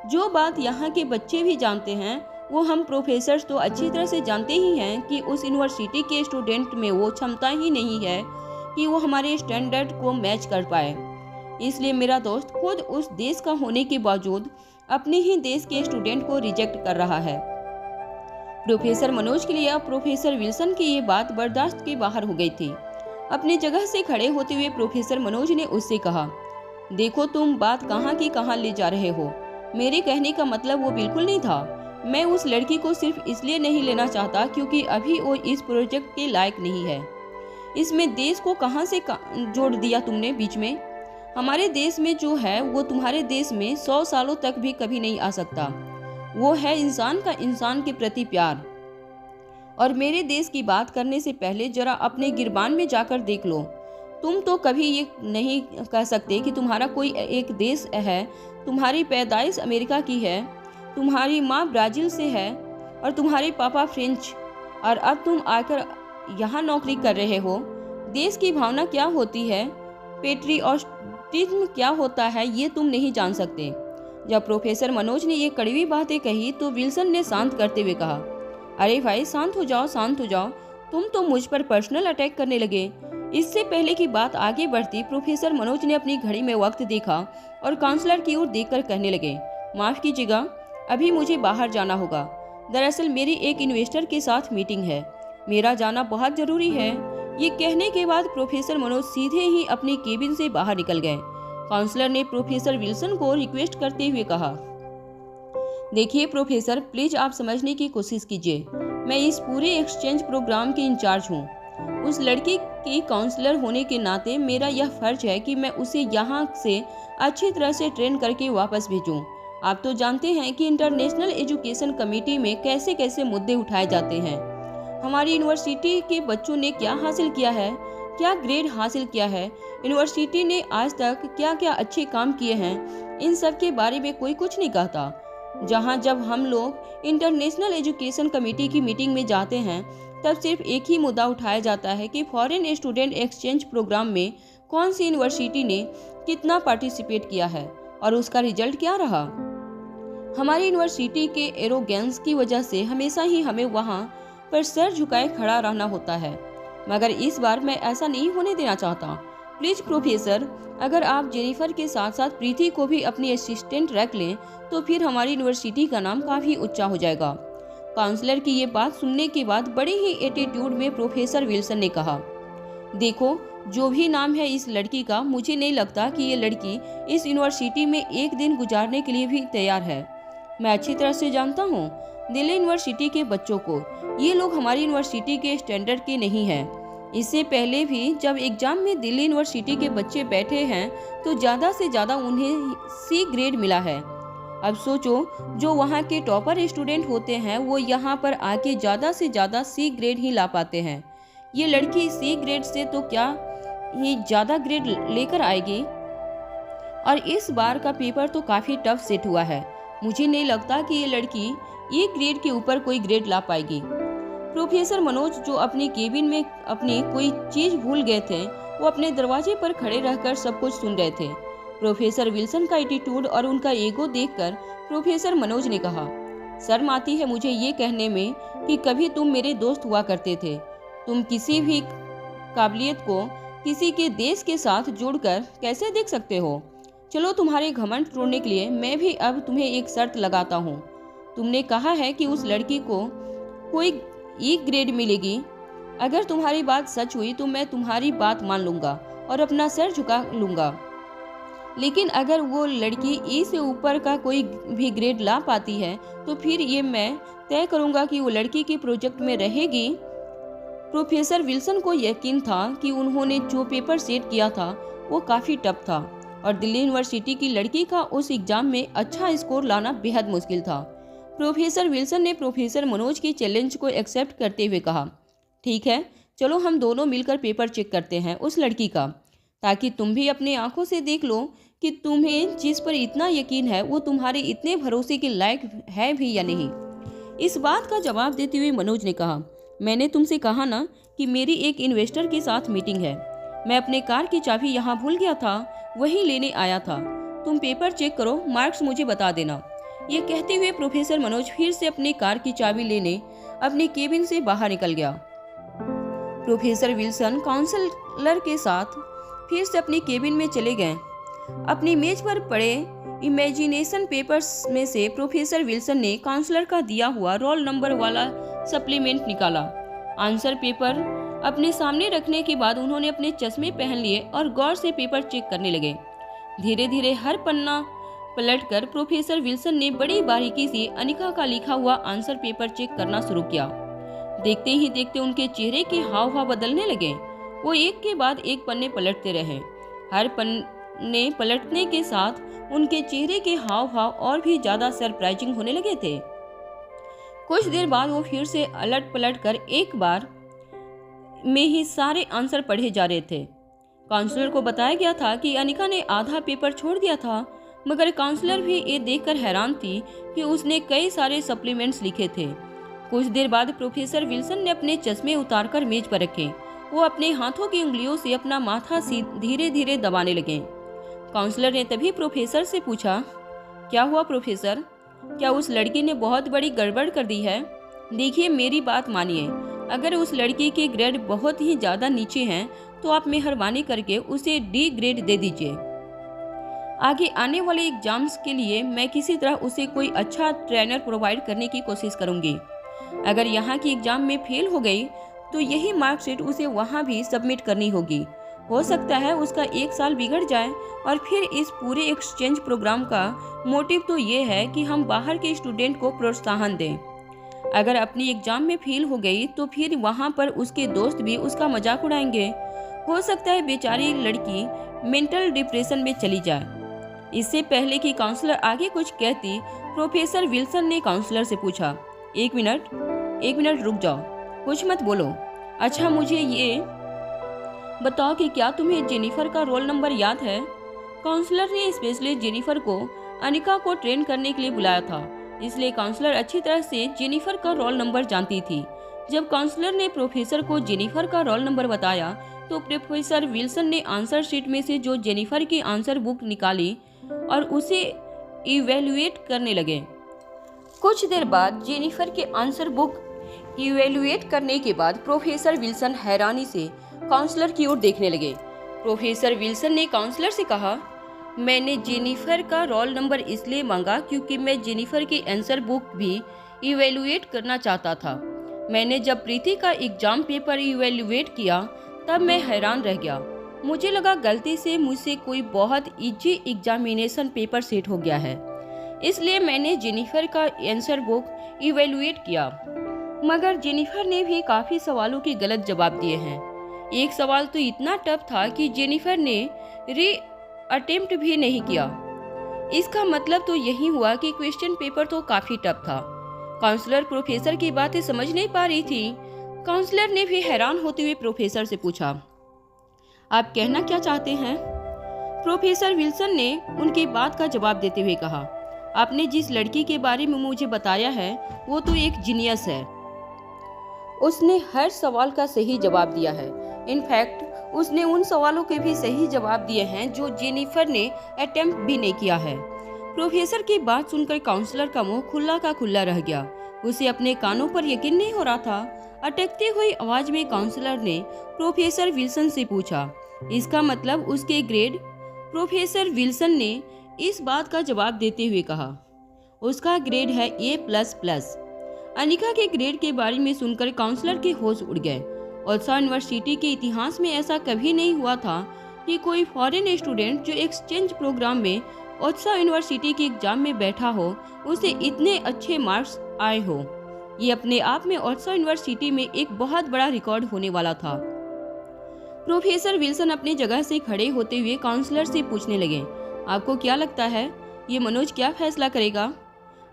B: जो बात यहाँ के बच्चे भी जानते हैं वो हम प्रोफेसर्स तो अच्छी तरह से जानते ही हैं कि उस यूनिवर्सिटी के स्टूडेंट में वो क्षमता ही नहीं है कि वो हमारे स्टैंडर्ड को मैच कर पाए। इसलिए मेरा दोस्त खुद उस देश का होने के बावजूद अपने ही देश के स्टूडेंट को रिजेक्ट कर रहा है। प्रोफेसर मनोज के लिए अब प्रोफेसर विल्सन की ये बात बर्दाश्त के बाहर हो गई थी। अपनी जगह से खड़े होते हुए प्रोफेसर मनोज ने उससे कहा, देखो तुम बात कहाँ की कहाँ ले जा रहे हो। मेरे कहने का मतलब वो बिल्कुल नहीं था। मैं उस लड़की को सिर्फ इसलिए नहीं लेना चाहता क्योंकि अभी वो इस प्रोजेक्ट के लायक नहीं है। इसमें देश को कहाँ से जोड़ दिया तुमने बीच में। हमारे देश में जो है वो तुम्हारे देश में 100 सालों तक भी कभी नहीं आ सकता। वो है इंसान का इंसान के प्रति प्यार। और मेरे देश की बात करने से पहले जरा अपने गिरबान में जाकर देख लो। तुम तो कभी ये नहीं कह सकते कि तुम्हारा कोई एक देश है। तुम्हारी पैदाइश अमेरिका की है, तुम्हारी माँ ब्राजील से है और तुम्हारे पापा फ्रेंच, और अब तुम आकर यहाँ नौकरी कर रहे हो। देश की भावना क्या होती है, पेट्रियटिज्म क्या होता है, ये तुम नहीं जान सकते। जब प्रोफेसर मनोज ने ये कड़वी बातें कही तो विल्सन ने शांत करते हुए कहा, अरे भाई शांत हो जाओ, शांत हो जाओ। तुम तो मुझ पर पर्सनल अटैक करने लगे। इससे पहले कि बात आगे बढ़ती, प्रोफेसर मनोज ने अपनी घड़ी में वक्त देखा और काउंसलर की ओर देखकर कहने लगे, माफ कीजिएगा, अभी मुझे बाहर जाना होगा। दरअसल मेरी एक इन्वेस्टर के साथ मीटिंग है, मेरा जाना बहुत जरूरी है। ये कहने के बाद प्रोफेसर मनोज सीधे ही अपनी केबिन से बाहर निकल गए। काउंसलर ने प्रोफेसर विल्सन को रिक्वेस्ट करते हुए कहा, देखिए प्रोफेसर, प्लीज आप समझने की कोशिश कीजिए। मैं इस पूरे एक्सचेंज प्रोग्राम के इंचार्ज हूँ। उस लड़की की काउंसलर होने के नाते मेरा यह फर्ज है कि मैं उसे यहाँ से अच्छी तरह से ट्रेन करके वापस भेजूँ। आप तो जानते हैं कि इंटरनेशनल एजुकेशन कमेटी में कैसे कैसे मुद्दे उठाए जाते हैं। हमारी यूनिवर्सिटी के बच्चों ने क्या हासिल किया है, क्या ग्रेड हासिल किया है, यूनिवर्सिटी ने आज तक क्या क्या अच्छे काम किए हैं, इन सब के बारे में कोई कुछ नहीं कहता। जब हम लोग इंटरनेशनल एजुकेशन कमेटी की मीटिंग में जाते हैं तब सिर्फ एक ही मुद्दा उठाया जाता है कि फॉरेन स्टूडेंट एक्सचेंज प्रोग्राम में कौन सी यूनिवर्सिटी ने कितना पार्टिसिपेट किया है और उसका रिजल्ट क्या रहा। हमारी यूनिवर्सिटी के एरोगेंस की वजह से हमेशा ही हमें वहाँ पर सर झुकाए खड़ा रहना होता है, मगर इस बार मैं ऐसा नहीं होने देना चाहता। प्लीज प्रोफेसर, अगर आप जेनिफर के साथ साथ प्रीति को भी अपनी असिस्टेंट रख लें तो फिर हमारी यूनिवर्सिटी का नाम काफी ऊंचा हो जाएगा। काउंसलर की ये बात सुनने के बाद बड़े ही एटीट्यूड में प्रोफेसर विल्सन ने कहा, देखो जो भी नाम है इस लड़की का, मुझे नहीं लगता कि ये लड़की इस यूनिवर्सिटी में एक दिन गुजारने के लिए भी तैयार है। मैं अच्छी तरह से जानता हूँ दिल्ली यूनिवर्सिटी के बच्चों को, ये लोग हमारी यूनिवर्सिटी के स्टैंडर्ड के नहीं हैं। इससे पहले भी जब एग्जाम में दिल्ली यूनिवर्सिटी के बच्चे बैठे हैं तो ज़्यादा से ज़्यादा उन्हें सी ग्रेड मिला है। अब सोचो, जो वहाँ के टॉपर स्टूडेंट होते हैं वो यहाँ पर आके ज़्यादा से ज़्यादा सी ग्रेड ही ला पाते हैं। ये लड़की सी ग्रेड से तो क्या ही ज़्यादा ग्रेड लेकर आएगी। और इस बार का पेपर तो काफ़ी टफ सेट हुआ है। मुझे नहीं लगता कि ये लड़की एक ग्रेड के ऊपर कोई ग्रेड ला पाएगी। प्रोफेसर मनोज, जो अपनी केबिन में अपनी कोई चीज भूल गए थे, वो अपने दरवाजे पर खड़े रहकर सब कुछ सुन रहे थे। प्रोफेसर विल्सन का एटीट्यूड और उनका ईगो देखकर प्रोफेसर मनोज ने कहा, शर्म आती है मुझे ये कहने में कि कभी तुम मेरे दोस्त हुआ करते थे। तुम किसी भी काबिलियत को किसी के देश के साथ जोड़कर कैसे देख सकते हो। चलो, तुम्हारे घमंड तोड़ने के लिए मैं भी अब तुम्हें एक शर्त लगाता हूँ। तुमने कहा है कि उस लड़की को कोई एक ग्रेड मिलेगी। अगर तुम्हारी बात सच हुई तो मैं तुम्हारी बात मान लूंगा और अपना सर झुका लूंगा, लेकिन अगर वो लड़की ई से ऊपर का कोई भी ग्रेड ला पाती है तो फिर ये मैं तय करूंगा कि वो लड़की के प्रोजेक्ट में रहेगी। प्रोफेसर विल्सन को यकीन था कि उन्होंने जो पेपर सेट किया था वो काफ़ी टफ था और दिल्ली यूनिवर्सिटी की लड़की का उस एग्जाम में अच्छा स्कोर लाना बेहद मुश्किल था। प्रोफेसर विल्सन ने प्रोफेसर मनोज की चैलेंज को एक्सेप्ट करते हुए कहा, ठीक है, चलो हम दोनों मिलकर पेपर चेक करते हैं उस लड़की का, ताकि तुम भी अपने आंखों से देख लो कि तुम्हें जिस पर इतना यकीन है वो तुम्हारे इतने भरोसे के लायक है भी या नहीं। इस बात का जवाब देते हुए मनोज ने कहा, मैंने तुमसे कहा ना कि मेरी एक इन्वेस्टर के साथ मीटिंग है। मैं अपने कार की चाबी यहाँ भूल गया था, वही लेने आया था। तुम पेपर चेक करो, मार्क्स मुझे बता देना। ये कहते हुए प्रोफेसर मनोज फिर से अपनी कार की चाबी लेने अपनी केबिन से बाहर निकल गया। प्रोफेसर विल्सन काउंसलर के साथ फिर से अपनी केबिन में चले गए। अपनी मेज पर पड़े इमेजिनेशन पेपर्स में से प्रोफेसर विल्सन ने काउंसलर का दिया हुआ रोल नंबर वाला सप्लीमेंट निकाला। आंसर पेपर अपने सामने रखने के बाद उन्होंने अपने चश्मे पहन लिए और गौर से पेपर चेक करने लगे। धीरे धीरे हर पन्ना पलटकर प्रोफेसर विल्सन ने बड़ी बारीकी से अनिका का लिखा हुआ आंसर पेपर चेक करना शुरू किया। देखते ही देखते उनके चेहरे के हाव भाव बदलने लगे। वो एक के बाद एक पन्ने पलटते रहे। हर पन्ने पलटने के साथ उनके चेहरे के हाव भाव और भी ज्यादा सरप्राइजिंग होने लगे थे। कुछ देर बाद वो फिर से अलट पलट कर एक बार में ही सारे आंसर पढ़े जा रहे थे। काउंसलर को बताया गया था कि अनिका ने आधा पेपर छोड़ दिया था, मगर काउंसलर भी ये देखकर हैरान थी कि उसने कई सारे सप्लीमेंट्स लिखे थे। कुछ देर बाद प्रोफेसर विल्सन ने अपने चश्मे उतारकर मेज पर रखे। वो अपने हाथों की उंगलियों से अपना माथा धीरे धीरे दबाने लगे। काउंसलर ने तभी प्रोफेसर से पूछा, क्या हुआ प्रोफेसर? क्या उस लड़की ने बहुत बड़ी गड़बड़ कर दी है? देखिए, मेरी बात मानिए, अगर उस लड़की के ग्रेड बहुत ही ज़्यादा नीचे हैं तो आप मेहरबानी करके उसे डी ग्रेड दे दीजिए। आगे आने वाले एग्जाम्स के लिए मैं किसी तरह उसे कोई अच्छा ट्रेनर प्रोवाइड करने की कोशिश करूंगी। अगर यहाँ की एग्जाम में फेल हो गई तो यही मार्कशीट उसे वहाँ भी सबमिट करनी होगी। हो सकता है उसका 1 साल बिगड़ जाए। और फिर इस पूरे एक्सचेंज प्रोग्राम का मोटिव तो ये है कि हम बाहर के स्टूडेंट को प्रोत्साहन दें। अगर अपनी एग्जाम में फेल हो गई तो फिर वहाँ पर उसके दोस्त भी उसका मजाक उड़ाएंगे। हो सकता है बेचारी लड़की मेंटल डिप्रेशन में चली जाए। इससे पहले कि काउंसलर आगे कुछ कहती, प्रोफेसर विल्सन ने काउंसलर से पूछा, एक मिनट रुक जाओ, कुछ मत बोलो। अच्छा, मुझे ये बताओ कि क्या तुम्हें जेनिफर का रोल नंबर याद है? काउंसलर ने स्पेशली जेनिफर को अनिका को ट्रेन करने के लिए बुलाया था, इसलिए काउंसलर अच्छी तरह से जेनिफर का रोल नंबर जानती थी। जब काउंसलर ने प्रोफेसर को जेनिफर का रोल नंबर बताया तो प्रोफेसर विल्सन ने आंसर शीट में से जो जेनिफर की आंसर बुक निकाली और उसे इवेल्युएट करने लगे। कुछ देर बाद जेनिफर के आंसर बुक इवेल्युएट करने के बाद प्रोफेसर विल्सन हैरानी से काउंसलर की ओर देखने लगे। प्रोफेसर विल्सन ने काउंसलर से कहा, मैंने जेनिफर का रोल नंबर इसलिए मांगा क्योंकि मैं जेनिफर की आंसर बुक भी इवेल्युएट करना चाहता था। मैंने जब प्रीति का एग्जाम पेपर इवेल्युएट किया तब मैं हैरान रह गया। मुझे लगा गलती से मुझसे कोई बहुत इजी एग्जामिनेशन पेपर सेट हो गया है, इसलिए मैंने जेनिफर का आंसर बुक इवेल्युएट किया। मगर जेनिफर ने भी काफ़ी सवालों के गलत जवाब दिए हैं। एक सवाल तो इतना टफ था कि जेनिफर ने री अटेम्प्ट भी नहीं किया। इसका मतलब तो यही हुआ कि क्वेश्चन पेपर तो काफ़ी टफ था। काउंसलर प्रोफेसर की बातें समझ नहीं पा रही थी। काउंसलर ने भी हैरान होते हुए प्रोफेसर से पूछा, आप कहना क्या चाहते हैं? प्रोफेसर विल्सन ने उनकी बात का जवाब देते हुए कहा, आपने जिस लड़की के बारे में मुझे बताया है वो तो एक जीनियस है। उसने हर सवाल का सही जवाब दिया है। इनफैक्ट उसने उन सवालों के भी सही जवाब दिए हैं जो जेनिफर ने अटेम्प्ट भी नहीं किया है। प्रोफेसर की बात सुनकर काउंसलर का मुंह खुला का खुला रह गया। उसे अपने कानों पर यकीन नहीं हो रहा था। अटकती हुई आवाज में काउंसलर ने प्रोफेसर विल्सन से पूछा, इसका मतलब उसके ग्रेड? प्रोफेसर विल्सन ने इस बात का जवाब देते हुए कहा, उसका ग्रेड है A++। अनिका के ग्रेड के बारे में सुनकर काउंसलर के होश उड़ गए। ओत्सा यूनिवर्सिटी के इतिहास में ऐसा कभी नहीं हुआ था कि कोई फॉरेन स्टूडेंट जो एक्सचेंज प्रोग्राम में ओत्सा यूनिवर्सिटी के एग्जाम में बैठा हो उसे इतने अच्छे मार्क्स आए हो। ये अपने आप में ओत्सा यूनिवर्सिटी में एक बहुत बड़ा रिकॉर्ड होने वाला था। प्रोफेसर विल्सन अपनी जगह से खड़े होते हुए काउंसलर से पूछने लगे, आपको क्या लगता है ये मनोज क्या फैसला करेगा?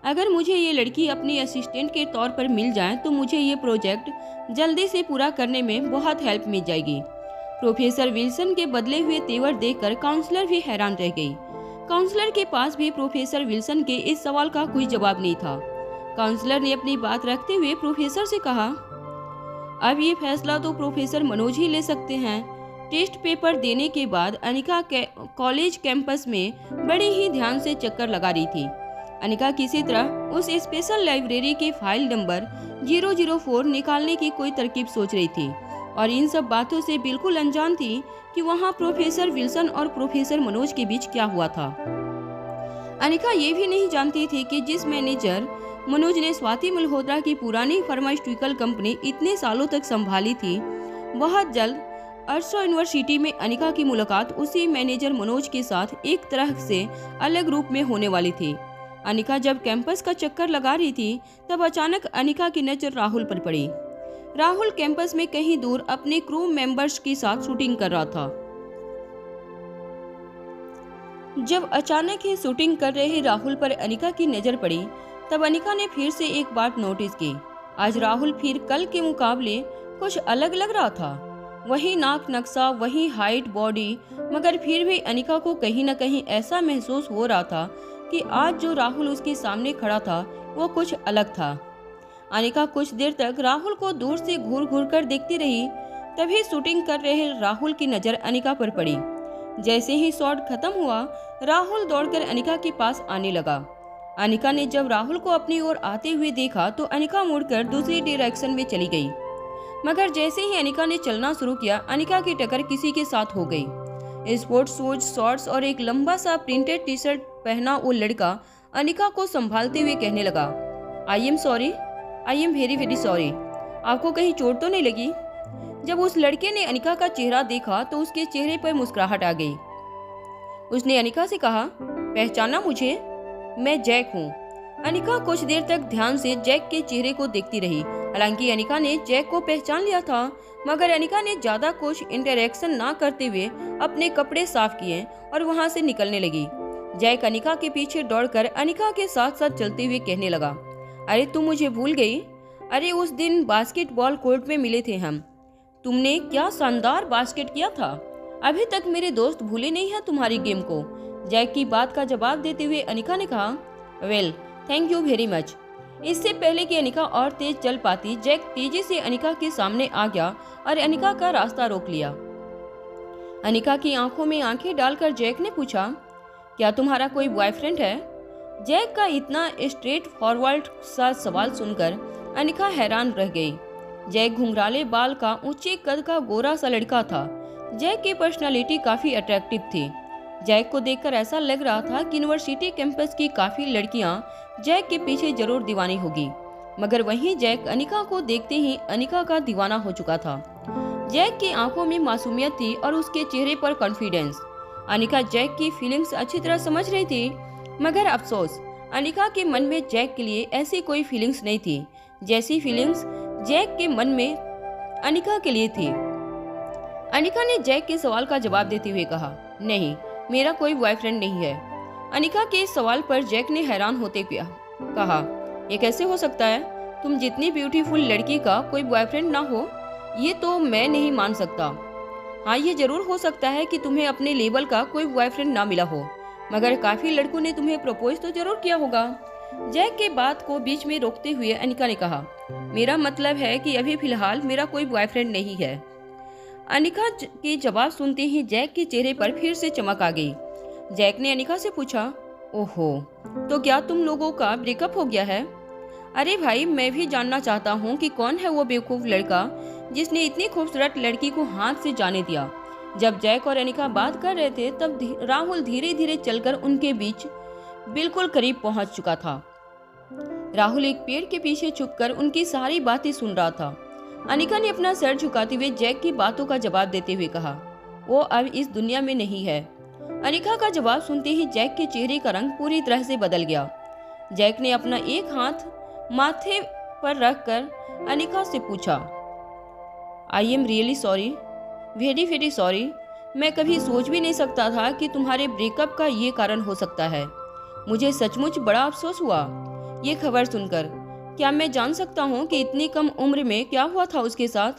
B: अगर मुझे ये लड़की अपनी असिस्टेंट के तौर पर मिल जाए तो मुझे ये प्रोजेक्ट जल्दी से पूरा करने में बहुत हेल्प मिल जाएगी। प्रोफेसर विल्सन के बदले हुए तेवर देखकर काउंसलर भी हैरान रह गई। काउंसलर के पास भी प्रोफेसर विल्सन के इस सवाल का कोई जवाब नहीं था। काउंसलर ने अपनी बात रखते हुए प्रोफेसर से कहा, अब ये फैसला तो प्रोफेसर मनोज ही ले सकते हैं। टेस्ट पेपर देने के बाद अनिका कॉलेज कैंपस में बड़े ही ध्यान से चक्कर लगा रही थी। अनिका किसी तरह उस स्पेशल लाइब्रेरी के फाइल नंबर 004 निकालने की कोई तरकीब सोच रही थी और इन सब बातों से बिल्कुल अनजान थी कि वहाँ प्रोफेसर विल्सन और प्रोफेसर मनोज के बीच क्या हुआ था। अनिका ये भी नहीं जानती थी कि जिस मैनेजर मनोज ने स्वाति मल्होत्रा की पुरानी फार्मास्यूटिकल कंपनी इतने सालों तक संभाली थी, बहुत जल्द अर्शा यूनिवर्सिटी में अनिका की मुलाकात उसी मैनेजर मनोज के साथ एक तरह से अलग रूप में होने वाली थी। अनिका जब कैंपस का चक्कर लगा रही थी तब अचानक अनिका की नजर राहुल पर पड़ी। राहुल कैंपस में कहीं दूर अपने क्रू मेंबर्स के साथ शूटिंग कर रहा था। जब अचानक ही शूटिंग कर रहे राहुल पर अनिका की नजर पड़ी तब अनिका ने फिर से एक बात नोटिस की। आज राहुल फिर कल के मुकाबले कुछ अलग लग रहा था। वही नाक नक्शा, वही हाइट, बॉडी, मगर फिर भी अनिका को कहीं न कहीं ऐसा महसूस हो रहा था कि आज जो राहुल उसके सामने खड़ा था वो कुछ अलग था। अनिका कुछ देर तक राहुल को दूर से घूर घूर कर देखती रही। तभी शूटिंग कर रहे राहुल की नजर अनिका पर पड़ी। जैसे ही शॉट खत्म हुआ राहुल दौड़कर अनिका के पास आने लगा। अनिका ने जब राहुल को अपनी ओर आते हुए देखा तो अनिका मुड़कर दूसरी डायरेक्शन में चली गई। मगर जैसे ही अनिका ने चलना शुरू किया अनिका की टक्कर किसी के साथ हो गई। स्पोर्ट्स शूज, शॉर्ट्स और एक लंबा सा प्रिंटेड टी शर्ट पहना वो लड़का अनिका को संभालते हुए कहने लगा, I am sorry, I am very very sorry. आपको कहीं चोट तो नहीं लगी? जब उस लड़के ने अनिका का चेहरा देखा तो उसके चेहरे पर मुस्कुराहट आ गई। उसने अनिका से कहा, पहचाना मुझे? मैं जैक हूँ। अनिका कुछ देर तक ध्यान से जैक के चेहरे को देखती रही। हालांकि अनिका ने जैक को पहचान लिया था, मगर अनिका ने ज्यादा कुछ इंटरेक्शन ना करते हुए अपने कपड़े साफ किए और वहां से निकलने लगी। जैक अनिका के पीछे दौड़कर अनिका के साथ साथ चलते हुए कहने लगा, अरे तुम मुझे भूल गई? अरे उस दिन बास्केटबॉल कोर्ट में मिले थे हम। तुमने क्या शानदार बास्केट किया था। अभी तक मेरे दोस्त भूले नहीं हैं तुम्हारी गेम को। जैक की बात का जवाब देते हुए अनिका ने कहा, well thank you very much. इससे पहले कि अनिका और तेज चल पाती, जैक तेजी से अनिका के सामने आ गया और अनिका का रास्ता रोक लिया। अनिका की आंखों में आंखें डालकर जैक ने पूछा, क्या तुम्हारा कोई बॉयफ्रेंड है? जैक का इतना स्ट्रेट फॉरवर्ड सा सवाल सुनकर अनिका हैरान रह गई। जैक घुंघराले बाल का, ऊंचे कद का गोरा सा लड़का था। जैक की पर्सनालिटी काफी अट्रैक्टिव थी। जैक को देखकर ऐसा लग रहा था कि यूनिवर्सिटी कैंपस की काफी लड़कियां जैक के पीछे जरूर दीवानी होगी। मगर वहीं जैक अनिका को देखते ही अनिका का दीवाना हो चुका था। जैक की आंखों में मासूमियत थी और उसके चेहरे पर कॉन्फिडेंस। अनिका जैक की फीलिंग्स अच्छी तरह समझ रही थी, मगर अफसोस अनिका के मन में जैक के लिए ऐसी कोई फीलिंग्स नहीं थी जैसी फीलिंग्स जैक के मन में अनिका के लिए थी। अनिका ने जैक के सवाल का जवाब देते हुए कहा, नहीं, मेरा कोई बॉयफ्रेंड नहीं है। अनिका के इस सवाल पर जैक ने हैरान होते हुए कहा, ये कैसे हो सकता है? तुम जितनी ब्यूटीफुल लड़की का कोई बॉयफ्रेंड ना हो, ये तो मैं नहीं मान सकता। हाँ, ये जरूर हो सकता है कि तुम्हें अपने लेवल का कोई बॉयफ्रेंड ना मिला हो, मगर काफी लड़कों ने तुम्हें प्रपोज तो जरूर किया होगा। जैक के बात को बीच में रोकते हुए अनिका ने कहा, मेरा मतलब है कि अभी फिलहाल मेरा कोई बॉयफ्रेंड नहीं है। अनिका के जवाब सुनते ही जैक के चेहरे पर फिर से चमक आ गई। जैक ने अनिका से पूछा, ओहो, तो क्या तुम लोगों का ब्रेकअप हो गया है? अरे भाई, मैं भी जानना चाहता हूँ कि कौन है वो बेवकूफ लड़का जिसने इतनी खूबसूरत लड़की को हाथ से जाने दिया। जब जैक और अनिका बात कर रहे थे तब राहुल धीरे धीरे चलकर उनके बीच बिल्कुल करीब पहुंच चुका था। राहुल एक पेड़ के पीछे छुपकर उनकी सारी बातें सुन रहा था। अनिका ने अपना सर झुकाते हुए जैक की बातों का जवाब देते हुए कहा, वो अब इस दुनिया में नहीं है। अनिका का जवाब सुनते ही जैक के चेहरे का रंग पूरी तरह से बदल गया। जैक ने अपना एक हाथ माथे पर रखकर अनिका से पूछा, I am really sorry, very very sorry. मैं कभी सोच भी नहीं सकता था कि तुम्हारे ब्रेकअप का ये कारण हो सकता है। मुझे सचमुच बड़ा अफसोस हुआ ये खबर सुनकर। क्या मैं जान सकता हूँ कि इतनी कम उम्र में क्या हुआ था उसके साथ?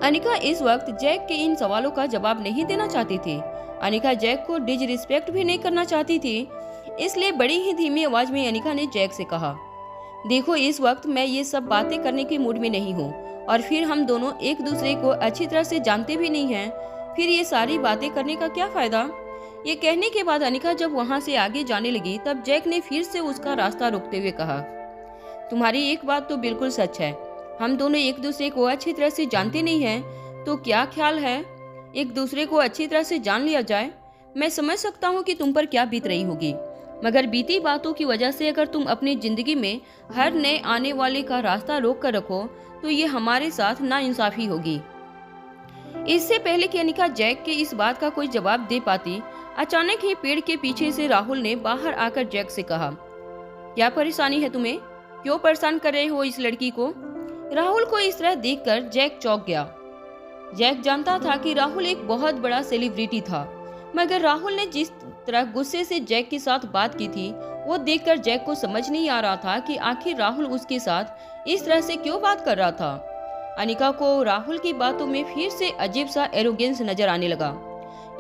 B: अनिका इस वक्त जैक के इन सवालों का जवाब नहीं देना चाहती थी। अनिका जैक को डिसरिस्पेक्ट भी नहीं करना चाहती थी, इसलिए बड़ी ही धीमी आवाज में अनिका ने जैक से कहा, देखो, इस वक्त मैं ये सब बातें करने के मूड में नहीं हूँ, और फिर हम दोनों एक दूसरे को अच्छी तरह से जानते भी नहीं हैं, फिर ये सारी बातें करने का क्या फायदा? ये कहने के बाद अनिका जब वहाँ से आगे जाने लगी तब जैक ने फिर से उसका रास्ता रोकते हुए कहा, तुम्हारी एक बात तो बिल्कुल सच है, हम दोनों एक दूसरे को अच्छी तरह से जानते नहीं हैं, तो क्या ख्याल है एक दूसरे को अच्छी तरह से जान लिया जाए? मैं समझ सकता हूँ कि तुम पर क्या बीत रही होगी, मगर बीती बातों की वजह से अगर तुम अपनी जिंदगी में हर नए आने वाले का रास्ता रोक कर रखो तो ये हमारे साथ नाइंसाफी होगी। इससे पहले कि अनिका जैक के इस बात का कोई जवाब दे पाती, अचानक ही पेड़ के पीछे से राहुल ने बाहर आकर जैक से कहा, क्या परेशानी है तुम्हें? क्यों परेशान कर रहे हो इस लड़की को? राहुल को इस तरह देखकर जैक चौंक गया। जैक जानता था कि राहुल एक बहुत बड़ा सेलिब्रिटी था, मगर राहुल ने जिस तरह गुस्से से जैक के साथ बात की थी वो देखकर जैक को समझ नहीं आ रहा था कि आखिर राहुल उसके साथ इस तरह से क्यों बात कर रहा था। अनिका को राहुल की बातों में फिर से अजीब सा एरोगेंस नजर आने लगा।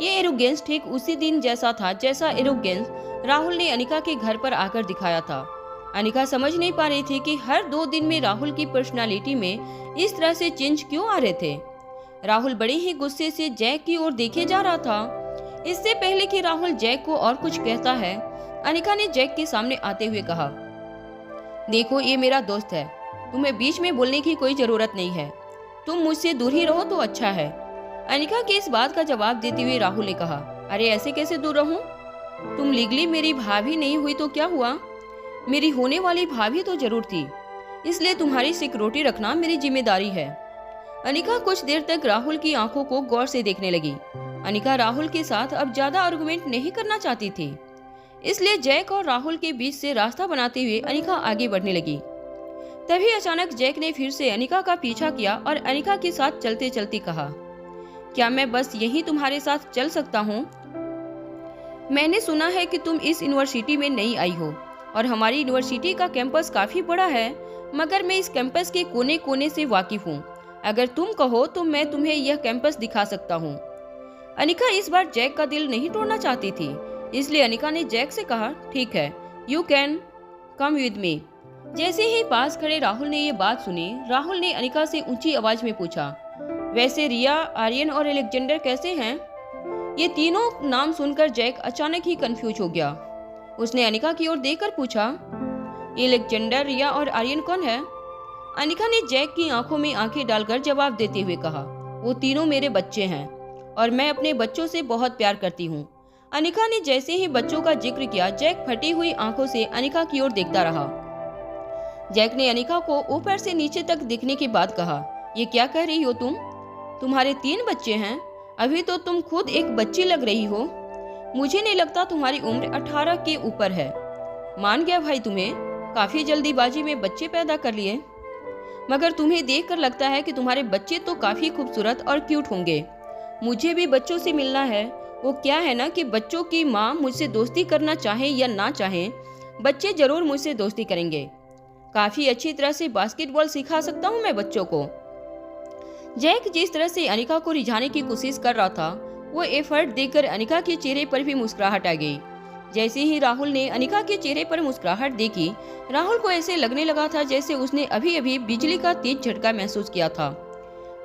B: ये एरोगेंस ठीक उसी दिन जैसा था जैसा एरोगेंस राहुल ने अनिका के घर पर आकर दिखाया था। अनिका समझ नहीं पा रही थी कि हर 2 दिन में राहुल की पर्सनालिटी में इस तरह से चेंज क्यों आ रहे थे। राहुल बड़े ही गुस्से से जैक की ओर देखे जा रहा था। इससे पहले कि राहुल जैक को और कुछ कहता है, अनिका ने जैक के सामने आते हुए कहा, देखो ये मेरा दोस्त है, तुम्हें बीच में बोलने की कोई जरूरत नहीं है, तुम मुझसे दूर ही रहो तो अच्छा है। अनिका के इस बात का जवाब देते हुए राहुल ने कहा, अरे ऐसे कैसे दूर रहूं? तुम लीगली मेरी भाभी नहीं हुई तो क्या हुआ? मेरी होने वाली भाभी तो जरूर थी, इसलिए तुम्हारी सिक्योरिटी रखना मेरी जिम्मेदारी है। अनिका कुछ देर तक राहुल की आंखों को गौर से देखने लगी। अनिका राहुल के साथ अब ज्यादा आर्गुमेंट नहीं करना चाहती थी, इसलिए जैक और राहुल के बीच से रास्ता बनाते हुए अनिका आगे बढ़ने लगी। तभी अचानक जैक ने फिर से अनिका का पीछा किया और अनिका के साथ चलते चलते कहा, क्या मैं बस यही तुम्हारे साथ चल सकता हूँ? मैंने सुना है कि तुम इस यूनिवर्सिटी में नई आई हो और हमारी यूनिवर्सिटी का कैंपस काफी बड़ा है, मगर मैं इस कैंपस के कोने कोने से वाकिफ हूँ। अगर तुम कहो तो मैं तुम्हें यह कैंपस दिखा सकता हूँ। अनिका इस बार जैक का दिल नहीं तोड़ना चाहती थी, इसलिए अनिका ने जैक से कहा, ठीक है, you can come with me. जैसे ही पास खड़े राहुल ने ये बात सुनी, राहुल ने अनिका से ऊंची आवाज में पूछा, वैसे रिया, आर्यन और अलेक्जेंडर कैसे हैं? ये तीनों नाम सुनकर जैक अचानक ही कंफ्यूज हो गया। उसने अनिका की ओर देखकर पूछा, ये अलेक्जेंडर, रिया और आर्यन कौन है? अनिका ने जैक की आंखों में आंखें डालकर जवाब देते हुए कहा, वो तीनों मेरे बच्चे हैं और मैं अपने बच्चों से बहुत प्यार करती हूँ। अनिका ने जैसे ही बच्चों का जिक्र किया, जैक फटी हुई आंखों से अनिका की ओर देखता रहा। जैक ने अनिका को ऊपर से नीचे तक देखने के बाद कहा, ये क्या कह रही हो तुम? तुम्हारे 3 बच्चे हैं? अभी तो तुम खुद एक बच्ची लग रही हो। मुझे नहीं लगता तुम्हारी उम्र 18 के ऊपर है। मान गया भाई तुम्हें, काफी जल्दीबाजी में बच्चे पैदा कर लिए, मगर तुम्हें देखकर लगता है कि तुम्हारे बच्चे तो काफी खूबसूरत और क्यूट होंगे। मुझे भी बच्चों से मिलना है। वो क्या है ना कि बच्चों की माँ मुझसे दोस्ती करना चाहे या ना चाहे, बच्चे जरूर मुझसे दोस्ती करेंगे। काफी अच्छी तरह से बास्केटबॉल सिखा सकता हूँ मैं बच्चों को। जैक जिस तरह से अनिका को रिझाने की कोशिश कर रहा था, वो एफर्ट देखकर अनिका के चेहरे पर भी मुस्कुराहट आ गई। जैसे ही राहुल ने अनिका के चेहरे पर मुस्कुराहट देखी, राहुल को ऐसे लगने लगा था जैसे उसने अभी अभी बिजली का तेज झटका महसूस किया था।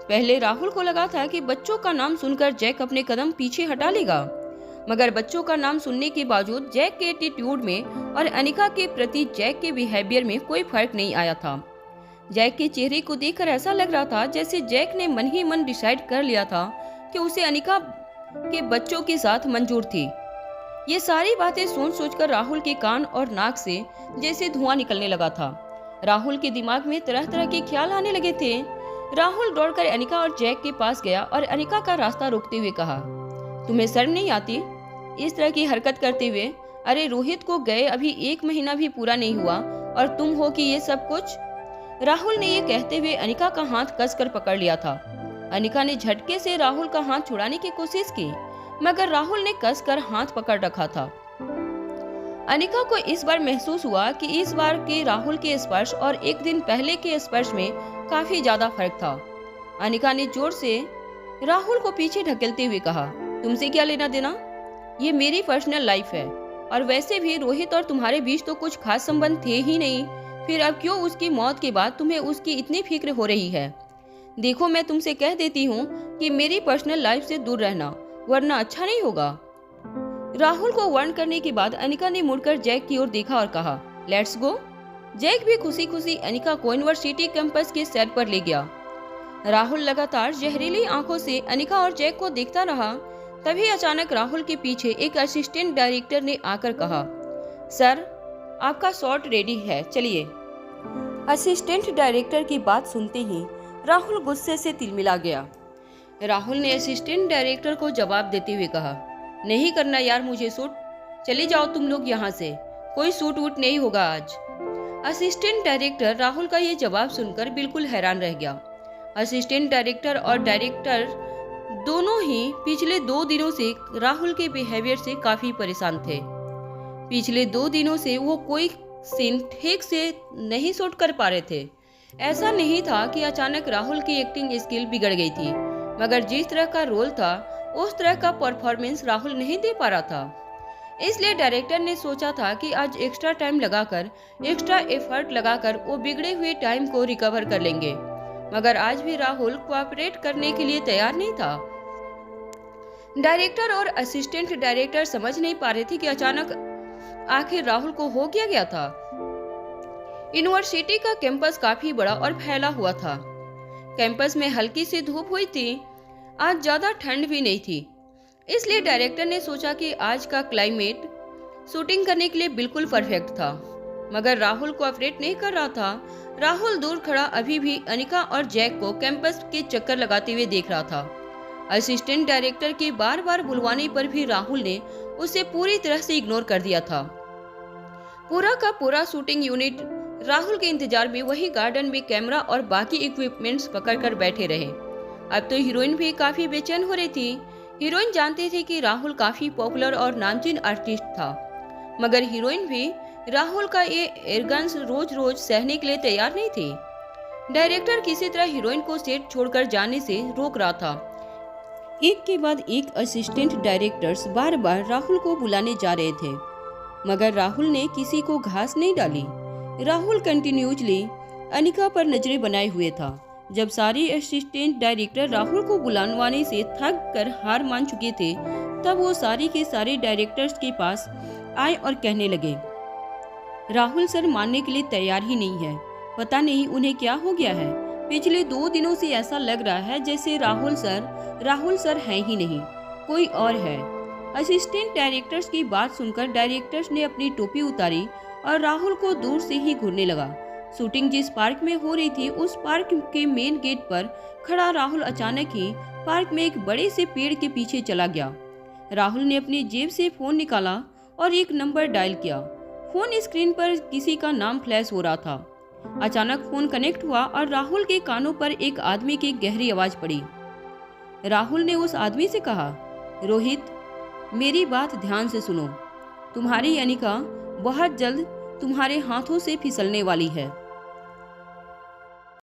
B: पहले राहुल को लगा था कि बच्चों का नाम सुनकर जैक अपने कदम पीछे हटा लेगा, मगर बच्चों का नाम सुनने के बावजूद जैक के एटीट्यूड में और अनिका के प्रति जैक के बिहेवियर में कोई फर्क नहीं आया था। जैक के चेहरे को देखकर ऐसा लग रहा था जैसे जैक ने मन ही मन डिसाइड कर लिया था कि उसे अनिका के बच्चों के साथ मंजूर थी। ये सारी बातें सोच सोचकर राहुल के कान और नाक से जैसे धुआं निकलने लगा था। राहुल के दिमाग में तरह तरह के ख्याल आने लगे थे। राहुल दौड़कर अनिका और जैक के पास गया और अनिका का रास्ता रोकते हुए कहा, तुम्हें शर्म नहीं आती इस तरह की हरकत करते हुए? अरे रोहित को गए अभी 1 महीना भी पूरा नहीं हुआ और तुम हो कि ये सब कुछ? राहुल ने ये कहते हुए अनिका का हाथ कसकर पकड़ लिया था। अनिका ने झटके से राहुल का हाथ छुड़ाने की कोशिश की, मगर राहुल ने कसकर हाथ पकड़ रखा था। अनिका को इस बार महसूस हुआ कि इस बार के राहुल के स्पर्श और एक दिन पहले के स्पर्श में काफी ज्यादा फर्क था। अनिका ने जोर से राहुल को पीछे ढकेलते हुए कहा, तुमसे क्या लेना देना? ये मेरी पर्सनल लाइफ है और वैसे भी रोहित और तुम्हारे बीच तो कुछ खास संबंध थे ही नहीं, फिर अब क्यों उसकी मौत के बाद तुम्हें उसकी इतनी फिक्र हो रही है? देखो मैं तुमसे कह देती हूँ कि मेरी पर्सनल लाइफ से दूर रहना, वरना अच्छा नहीं होगा। राहुल को वार्न करने के बाद अनिका ने मुड़कर जैक की ओर देखा और कहा, लेट्स गो। जैक भी खुशी खुशी अनिका को यूनिवर्सिटी कैंपस के सैर पर ले गया। राहुल लगातार जहरीली आंखों से अनिका और जैक को देखता रहा। तभी अचानक राहुल के पीछे एक असिस्टेंट डायरेक्टर ने आकर कहा, सर, आपका शॉट रेडी है, चलिए। असिस्टेंट डायरेक्टर की बात सुनते ही राहुल गुस्से से तिलमिला गया। राहुल ने असिस्टेंट डायरेक्टर को जवाब देते हुए कहा, नहीं करना यार मुझे शूट, चले जाओ तुम लोग यहाँ से, कोई शूट वूट नहीं होगा आज। असिस्टेंट डायरेक्टर राहुल का ये जवाब सुनकर बिल्कुल हैरान रह गया। असिस्टेंट डायरेक्टर और डायरेक्टर दोनों ही पिछले 2 दिनों से राहुल के बिहेवियर से काफी परेशान थे। पिछले 2 दिनों से वो कोई सीन ठीक से नहीं शूट कर पा रहे थे। ऐसा नहीं था कि अचानक राहुल की एक्टिंग स्किल बिगड़ गई थी, मगर जिस तरह का रोल था उस तरह का परफॉर्मेंस राहुल नहीं दे पा रहा था। इसलिए डायरेक्टर ने सोचा था कि आज एक्स्ट्रा टाइम लगाकर, एक्स्ट्रा एफर्ट लगाकर वो बिगड़े हुए टाइम को रिकवर कर लेंगे, मगर आज भी राहुल कोऑपरेट करने के लिए तैयार नहीं था। डायरेक्टर और असिस्टेंट डायरेक्टर समझ नहीं पा रहे थे कि अचानक आखिर राहुल को हो क्या गया था। यूनिवर्सिटी का कैंपस काफी बड़ा और फैला हुआ था। कैंपस में हल्की सी धूप हुई थी, आज ज्यादा ठंड भी नहीं थी। इसलिए डायरेक्टर ने सोचा कि आज का क्लाइमेट शूटिंग करने के लिए बिल्कुल परफेक्ट था, मगर राहुल कोऑपरेट नहीं कर रहा था। राहुल दूर खड़ा अभी भी अनिका और जैक को कैंपस के चक्कर लगाते हुए देख रहा था। असिस्टेंट डायरेक्टर के बार बार बुलवाने पर भी राहुल ने उसे पूरी तरह से इग्नोर कर दिया था। पूरा का पूरा शूटिंग यूनिट राहुल के इंतजार में वही गार्डन में कैमरा और बाकी इक्विपमेंट्स पकड़कर बैठे रहे। अब तो हीरोइन भी काफी बेचैन हो रही थी। हीरोइन जानती थी कि राहुल काफी पॉपुलर और नामचीन आर्टिस्ट था, मगर हीरोइन भी राहुल का ये एरोगेंस रोज रोज सहने के लिए तैयार नहीं थी। डायरेक्टर किसी तरह हीरोइन को सेट छोड़कर जाने से रोक रहा था। एक के बाद एक असिस्टेंट डायरेक्टर्स बार बार राहुल को बुलाने जा रहे थे, मगर राहुल ने किसी को घास नहीं डाली। राहुल कंटिन्यूसली अनिका पर नजरें बनाए हुए था। जब सारे असिस्टेंट डायरेक्टर राहुल को बुलाने से थक कर हार मान चुके थे, तब वो सारे के सारे डायरेक्टर्स के पास आए और कहने लगे, राहुल सर मानने के लिए तैयार ही नहीं है, पता नहीं उन्हें क्या हो गया है। पिछले 2 दिनों से ऐसा लग रहा है जैसे राहुल सर है ही नहीं, कोई और है। असिस्टेंट डायरेक्टर्स की बात सुनकर डायरेक्टर्स ने अपनी टोपी उतारी और राहुल को दूर से ही घूरने लगा। शूटिंग जिस पार्क में हो रही थी, उस पार्क के मेन गेट पर खड़ा राहुल अचानक ही पार्क में एक बड़े से पेड़ के पीछे चला गया। राहुल ने अपनी जेब से फोन निकाला और एक नंबर डायल किया। फोन स्क्रीन पर किसी का नाम फ्लैश हो रहा था। अचानक फोन कनेक्ट हुआ और राहुल के कानों पर एक आदमी की गहरी आवाज पड़ी। राहुल ने उस आदमी से कहा, रोहित, मेरी बात ध्यान से सुनो, तुम्हारी अनिका बहुत जल्द तुम्हारे हाथों से फिसलने वाली है।